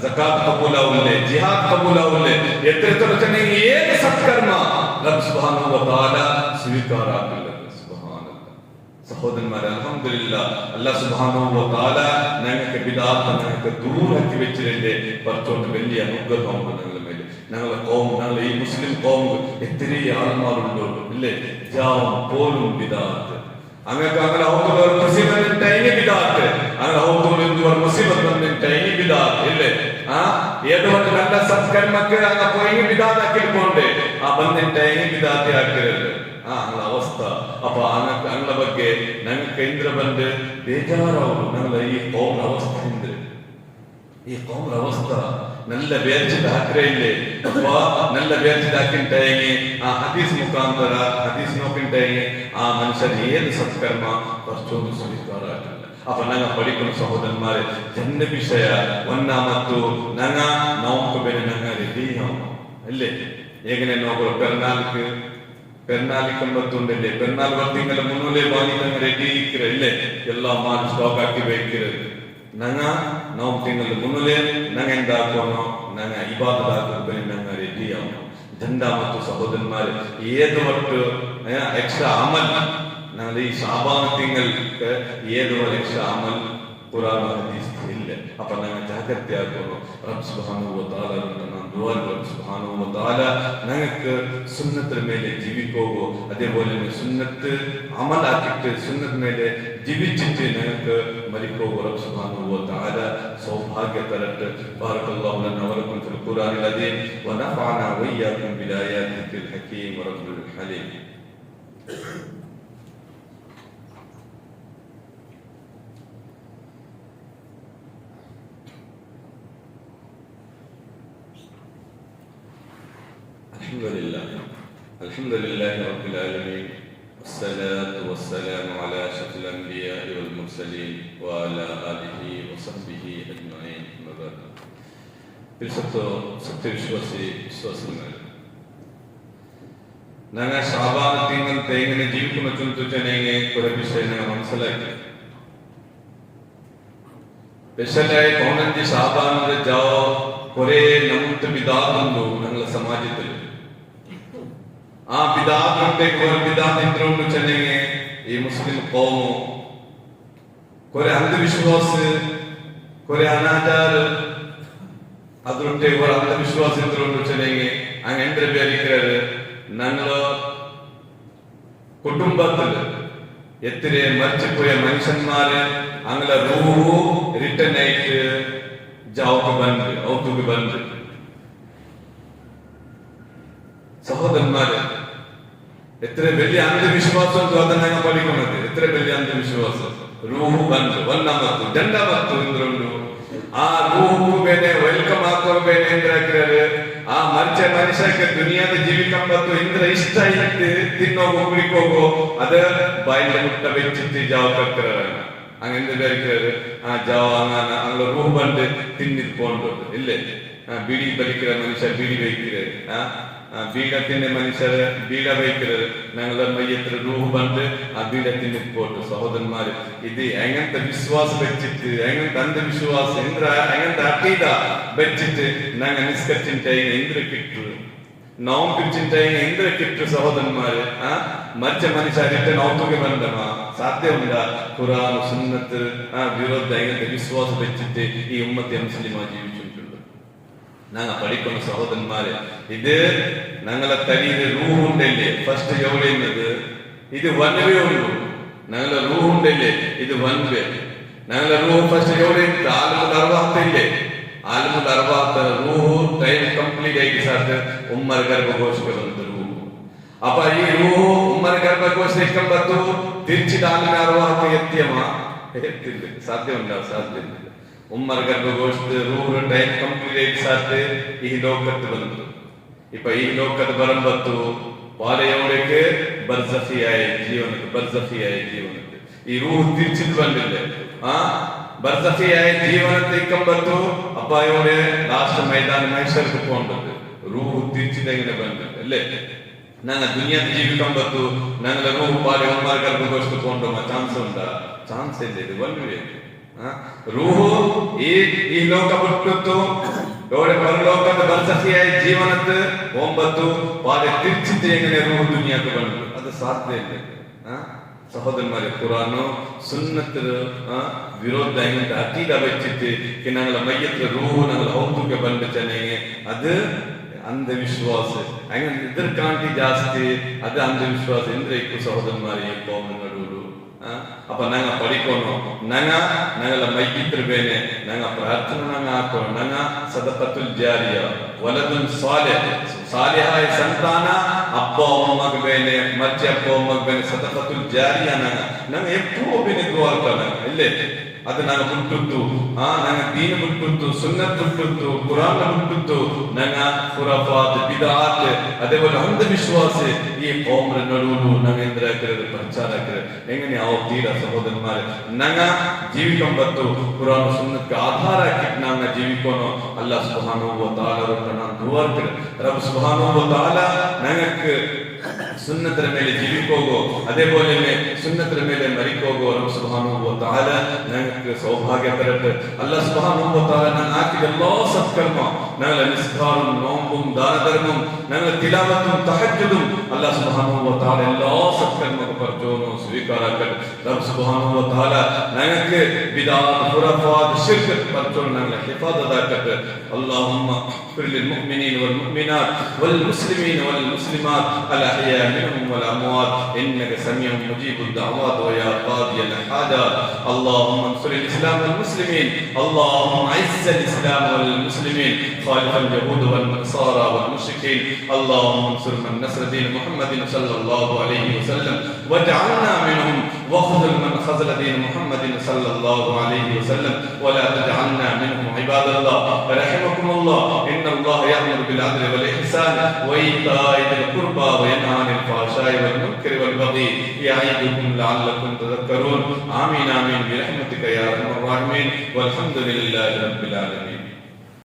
ಝಕಾತ್ ಕಬೂಲ್ ಅವಲ್ಲ ಜಿಹಾದ್ ಕಬೂಲ್ ಅವಲ್ಲ ಎತ್ತರ ತರಚನೆ ಏನು ಸತ್ಕರ್ಮ ರಬ್ ಸುಬ್ಹಾನಹು ವ ತಆಲಾ ಸ್ವೀಕಾರ ಆಗಿಲ್ಲ സഹോദരന്മാരെ അൽഹംദുലില്ലാഹ് അല്ലാഹ് സുബ്ഹാനഹു വ തആല ഞങ്ങൾക്ക് ബിദാത്ത് ഞങ്ങൾക്ക് ദൂരക്കി വെച്ചിട്ടുണ്ട് പരത്തോട്ട് വലിയ അനുഗ്രഹം ഞങ്ങളുടെ മേലെ ഞങ്ങളുടെ കോം ഞങ്ങളുടെ ഈ മുസ്ലിം കോം എത്രയോ ആൾമാരുണ്ടോ ഇല്ലേ ജാവും പോലും ബിദാത്ത് അങ്ങക്ക് അങ്ങനെ ഹൗത്തുള്ള മുസീബത്ത് ടൈനി ബിദാത്ത് അങ്ങനെ ഹൗത്തുള്ള ഒരു മുസീബത്ത് ടൈനി ബിദാത്ത് ഇല്ലേ ആ ഏതോ ഒരു നല്ല സത്കർമ്മക്ക് അങ്ങ് പോയി ബിദാത്ത് ആക്കിയിട്ടുണ്ട് ആ ബന്ധൻ ടൈനി ബിദാത്ത് ആക്കരുത് ಅಂಗಳ ಅವಸ್ಥೆ ಅಪ್ಪ ಅಂಗಳ ಬಗ್ಗೆ ನಂಗೆ ಕೇಂದ್ರ ಬಂದು ಬೇಜಾರವರು ನಂಗಳ ಈ ಕೌಮ್ರ ಅವಸ್ಥೆ ಹಿಂದೆ ಈ ಕೌಮ್ರ ಅವಸ್ಥೆ ನಲ್ಲ ಬೇರ್ಚಿದ ಹಾಕ್ರೆ ಇಲ್ಲಿ ಅಪ್ಪ ನಲ್ಲ ಬೇರ್ಚಿದ ಹಾಕಿಂಟಾಯಿ ಆ ಹದೀಸ್ ಮುಖಾಂತರ ಹದೀಸ್ ನೋಕಿಂಟಾಯಿ ಆ ಮನುಷ್ಯರು ಏನು ಸತ್ಕರ್ಮ ಅಷ್ಟೊಂದು ಸ್ವೀಕಾರ ಆಗಿಲ್ಲ ಅಪ್ಪ ನಂಗೆ ಪಡಿಕೊಂಡು ಸಹೋದರನ್ಮಾರೆ ಜನ್ನ ವಿಷಯ ಒನ್ನ ಮತ್ತು ನಂಗ ನಾವು ಬೇರೆ ನಂಗ ರೆಡಿ ಅಲ್ಲೇ ಹೇಗನೆ ನಾವು ಪೆರ್ನಾಲ್ಕು പെരുന്നാളിക്കുമ്പത്തുണ്ടല്ലേ പെരുന്നാൾ വർത്തിങ്ങളെ മുന്നൂലെ വാങ്ങിക്കങ്ങ് റെഡി ഇല്ലേ എല്ലാ മാൽ സ്റ്റോക്ക് ആക്കി വെക്കുന്നത് നങ്ങ ನಾವು ತಿಂಗಳು ಮುನ್ನೂಲೆ ನಂಗೆ ಎಂದಾಕೋನೋ ನಂಗೆ ಇಬಾದತ್ ನಂಗೆ ರೆಡಿ ಅವನು ಜಂಡ ಮತ್ತು ಸಹೋದರನ್ಮಾರೆ ಏದು ಒಟ್ಟು ಎಕ್ಸ್ಟ್ರಾ ಅಮಲ್ ನಂಗೆ ಈ ಶಾಬಾನ ತಿಂಗಳಿಗೆ ಏದು ಎಕ್ಸ್ಟ್ರಾ ಅಮಲ್ ಕುರಾನ್ ಹದೀಸ್ ಇಲ್ಲ ಅಪ್ಪ ನಂಗೆ ಜಾಗ್ರತೆ ಆಗೋನು ರಬ್ ಸುಬ್ಹಾನಹು ವ ತಆಲಾ ನಾನು ದುಆ ರಬ್ സുബ്ഹാനഹു വ തആല ഞങ്ങൾക്ക് സുന്നത്തിന് മേലെ ജീവിക്കോകോ അതേപോലെ സുന്നത്ത് അമലാക്കിയിട്ട് സുന്നത്ത് മേലെ ജീവിച്ചിട്ട് ഞങ്ങൾക്ക് മരിക്കോകോ റബ്ബ് സുബ്ഹാനഹു വ തആല സൗഭാഗ്യ തരട്ടെ ബാറകല്ലാഹു ലനാ വലക്കും ഫിൽ ഖുർആനിൽ അദീം വനഫഅനാ വഇയ്യാകും ബിലായാതിൽ ഹകീം വറബ്ബുൽ ഹലീം. الحمد لله رب العالمين والصلاة والسلام على أشرف الأنبياء والمرسلين وعلى آله وصحبه أجمعين. ನಂಗೆ ಶಾಬಾನ ತಿಂಗಳ ತೇಂಗಿನ ಜೀವನ ಚುಂಚನೆಗೆ ಕೊರೆ ವಿಷಯ ಮನಸ್ಸಲಾಗಿ ಸ್ಪೆಷಲಾಗಿ ಪೌನಂಜಿ ಶಾಬಾನದ ಜಾವ ಕೊರೆ ನಮ್ಮಂತ ಬಿದಾತೊಂದು ನಂಗಳ ಸಮಾಜದಲ್ಲಿ ಆ ಬಿದಾತ್ ಕೊರೆ ಬಿದಾತ್ ಇಂದ್ರೊಂದು ಚೆನ್ನಗೆ ಈ ಮುಸ್ಲಿಂ ಕೌಮು ಕೊರೆ ಅಂಧವಿಶ್ವಾಸ ಕೊರೆ ಅನಾಚಾರ ಅದ್ರೊಟ್ಟೆ ಕೊರೆ ಅಂಧವಿಶ್ವಾಸ ಇಂದ್ರೊಂದು ಚೆನ್ನಗೆ ಹಂಗ ಎಂದ್ರೆ ಬೇರೆ ഞങ്ങള് കുടുംബത്തില് എത്ര മരിച്ചുപോയ മനുഷ്യന്മാര് അങ്ങനെ റൂഹു റിട്ടേൺ ആയിട്ട് ഔത്തുക്ക് ബന്ദ് സഹോദരന്മാര് എത്ര വലിയ അന്ധവിശ്വാസം അതನ್ನ പഠിക്കുന്നത് എത്ര വലിയ അന്ധവിശ്വാസം ರೂಹು ಬಂದು ಒಂದಮತ್ತು ದಂಡಮತ್ತು ಇಂದ್ರೊಂದು ಆ ರೂಹು ಬೇನೆ ವೆಲ್ಕಮ್ ಹಾಕೋಬೇನೆ ಅಂದ್ರೆ ಹಾಕಿದ್ದಾರೆ ಆ ಮರ್ಚೆ ಮನುಷ್ಯಕ್ಕೆ ದುನಿಯಾದ ಜೀವಿಕಂಬತ್ತು ಇಂದ್ರ ಇಷ್ಟ ಇತ್ತು ತಿನ್ನೋಗೋ ಕುಡಿಕೋಗೋ ಅದ ಬಾಯಿಲೆ ಮುಟ್ಟ ಬೆಚ್ಚಿತ್ತಿ ಜಾವ ಕರ್ಕರ അങ്ങനത്തെ വിചാരിക്കുന്നത് ജാവ അങ്ങനെ റൂഹ് പണ്ട് തിന്നിട്ട് പോകണ്ടത് ഇല്ലേ? ബീഡി വലിக்கிற മനുഷ്യർ ബീഡി വയ്ക്കുന്നത്, ബീഡത്തിന്റെ മനുഷ്യര് ബീഡ വയ്ക്കുന്നത്, ഞങ്ങളുടെ മയ്യത്തിൽ റൂഹ് പണ്ട് ആ ബീഡ തിന്നിട്ട് പോട്ട്. സഹോദരന്മാര്, ഇത് എങ്ങനത്തെ വിശ്വാസം വെച്ചിട്ട്, എങ്ങനത്തെ അന്ധവിശ്വാസം എങ്ങനത്തെ അക്കീത വെച്ചിട്ട് ഞങ്ങൾ നിസ്കരിച്ചിട്ട് എന്തിനു കിട്ടു, നോം പിടിച്ചിട്ട് എന്തിനു കിട്ടു? സഹോദരന്മാര്, മരിച്ച മനുഷ്യരിട്ട് നോക്കുക ബന്ധമാ സാധ്യമുണ്ട? ഖുർആൻ സുന്നത്ത് വിരോധ എങ്ങനത്തെ വിശ്വാസം വെച്ചിട്ട് ഈ ഉമ്മത്തെ മുസ്ലിമാ ജീവിച്ചിട്ടുണ്ട്. ഞങ്ങൾ പഠിക്കുന്ന സഹോദരന്മാര്, ഇത് ഞങ്ങളെ തലയിൽ റൂഹുണ്ടല്ലേ ഫസ്റ്റ് എവിടെയുന്നത്? ഇത് വൻവേ ഉള്ളൂ. ഞങ്ങളെ റൂഹുണ്ടല്ലേ ഇത് വൻവേ. ഞങ്ങളെ റൂഹ് ഫസ്റ്റ് എവിടെയുണ്ട്? ആലമുൽ അർവാഹത്തില്ലേ? ആലമുൽ അർവാഹത്ത് റൂഹ് ടൈം കംപ്ലീറ്റ് ആയിട്ട് സാർ ഉമ്മർ ഗർഭഘോഷಕ್ಕೆ ಬಂತು ರೂಹು. ಅಪ್ಪ ಈ ರೂಹು ಉಮ್ಮರ್ ಗರ್ಭಘೋಷಕ್ಕೆ ಬಂತು, ತಿರ್ಚಿ ಆಲಮುಲ್ ಅರ್ವಾಹಕ್ಕೆ ಎತ್ತಿಯಮ್ಮ ಎತ್ತಿಲ್ಲ. ಸಾಧ್ಯ ಉಂಟಾ? ಸಾಧ್ಯ ಇಲ್ಲ. ഉമ്മർ ഗർഭഘോഷത്ത് റൂഹ് ടൈം കംപ്ലീറ്റ് ആയിട്ട് സാത്ത് ഈ ലോകത്ത് ಬಂತು. ഇപ്പൊ ഈ ലോകത്ത് ബറമ്പത്തു പാലയോടേക്ക് ബർസഖിയായ ജീവനക്ക് ഈ റൂഹ് തിരിച്ചിട്ട് ಬಂದಿല്ലേ? ബർസഖിയായ ജീവനത്തേക്ക് ಬಂತು. അപ്പായോടെ ലാസ്റ്റ് മൈതാന മൈസർക്ക് പോകേണ്ടത് റൂഹ് തിരിച്ചിട്ട് എങ്ങനെ ಬಂತು അല്ലേ? ഞങ്ങൾ ദുനിയാത്ത് ജീവിക്കാൻ പറ്റൂ, ഞങ്ങളെ റൂഹ് പാല ഉമ്മർ ഗർഭഘോഷത്ത് പോകണ്ടോ? ಚಾನ್ಸ್ ಉಂಟಾ? ಚಾನ್ಸ್ ಇಲ್ಲ. ಇದು ಒಳ್ಳೆ ರೂಹು ಈ ಲೋಕ ಬಿಟ್ಟು ಪರಲೋಕದ ಬರ್ಸಖಿಯಾಯ ಜೀವನದ 9 ಪಾದೆ ತಿರ್ಚಿದ್ದು ಎങ്ങനെ ರೂಹು ದುನಿಯಾಕ್ಕೆ ಬಂತು? ಅದು ಸಾಧ್ಯ ಇಲ್ಲ. സഹോദരന്മാരെ, ഖുർആനോ സുന്നത്ത് വിരോധ എങ്ങനത്തെ അക്കീദ വെച്ചിട്ട് ഞങ്ങളെ മയ്യത്ത് റൂഹ് ഞങ്ങളെ ഹൗത്തുക്ക് ബന്ധിച്ചെങ്കിൽ അത് അന്ധവിശ്വാസം. അങ്ങനെ എതിർക്കാണ്ടി ജാസ്തി അത് അന്ധവിശ്വാസം എന്തിനേക്കും സഹോദരന്മാരെ പോകുന്നുള്ളൂ. അപ്പൊ ഞങ്ങൾ പഠിക്കണോ? ഞങ്ങളെ മയ്യിത്ര ಬೇನೆ ഞങ്ങൾ പ്രാർത്ഥന ഞങ്ങൾ ആക്കണം. ഞങ്ങൾ സദഖത്തുൽ ജാരിയ വലദുൻ സാലിഹ് സാലിഹായ സന്താന അപ്പ അമ്മക്ക് ಬೇನೆ മരിച്ച അപ്പ അമ്മക്ക് ಬೇನೆ സദഖത്തുൽ ജാരിയ ഞങ്ങൾ എപ്പോഴും ಬೇನೆ ദുആ ചെയ്യണം ഇല്ലേ? ಅದು ನಾನು ಬಿಟ್ಟಿತ್ತು, ನನ್ನ ದೀನ ಬಿಟ್ಟಿತ್ತು, ಸುನ್ನತ್ ಬಿಟ್ಟಿತ್ತು, ಕುರಾನ್ ಬಿಟ್ಟಿತ್ತು, ನನ್ನ ಖುರಾಫಾತ್ ಬಿದಾತ್ അതേപോലെ അന്ധവിശ്വാസ ഈ കോമര നടുവിലു ഞങ്ങൾ എന്തിനാക്കരുത്? പ്രചാര എങ്ങനെ തീര സഹോദരന്മാരെ, ഞങ്ങൾ ജീവിക്കാൻ പറ്റൂ ഖുറാൻ സുന്നത്ത് ആധാരാക്കിട്ട് ഞങ്ങൾ ജീവിക്കണോ? അല്ലാഹ് സുബ്ഹാനഹു വ തആലയോട് ഞാൻ ദുആ ചെയ്തു. റബ്ബ് സുബ്ഹാനഹു വ തആല ഞങ്ങൾക്ക് സുന്നത്തിന ಮೇಲೆ ജീവിക്കോകോ, അതേപോലെ സുന്നത്തിന ಮೇಲೆ മരിക്കോകോ റബ്ബ് സുബ്ഹാനഹു വ തആല ഞങ്ങൾക്ക് സൗഭാഗ്യ തരട്ടെ. അല്ലാഹ് സുബ്ഹാനഹു വ തആല ഞങ്ങൾ ആക്കിയ എല്ലാ സത്കർമ്മ, ഞങ്ങളെ നിസ്കാരവും നോമ്പും ദാനധർമ്മം, ഞങ്ങളെ തിലാവത്തും തഹജ്ജുദും അല്ലാഹ് സുബ്ഹാനഹു വ തആല എല്ലാ സത്കർമ്മ പർജോനോ സ്വീകാരാക്കട്ടെ. റബ്ബ് സുബ്ഹാനഹു വ തആല ഞങ്ങൾക്ക് ബിദാഅത്ത് ഖുറാഫാത്ത് ശിർക്ക് പർജോനോ ഞങ്ങളെ ഹിഫാദത്താക്കട്ടെ. അല്ലാഹുമ്മ اغفر للمؤمنين والمؤمنات والمسلمين والمسلمات الأحياء منهم والأموات إنك سميع مجيب الدعوات ويا قاضي الحاجات. اللهم انصر الإسلام والمسلمين، اللهم أعز الإسلام والمسلمين، خالف اليهود والنصارى والمشركين. اللهم انصر من نصر دين محمد صلى الله عليه وسلم واجعلنا منهم، واخذل من خذل دين محمد صلى الله عليه وسلم ولا تجعلنا منهم. عباد الله رحمكم الله، إن الله يأمر بالعدل والإحسان وإيتاء ذي القربى وينهى عن الفحشاء والمنكر والبغي يعظكم لعلكم تذكرون. آمين آمين برحمتك يا أرحم الراحمين والحمد لله رب العالمين.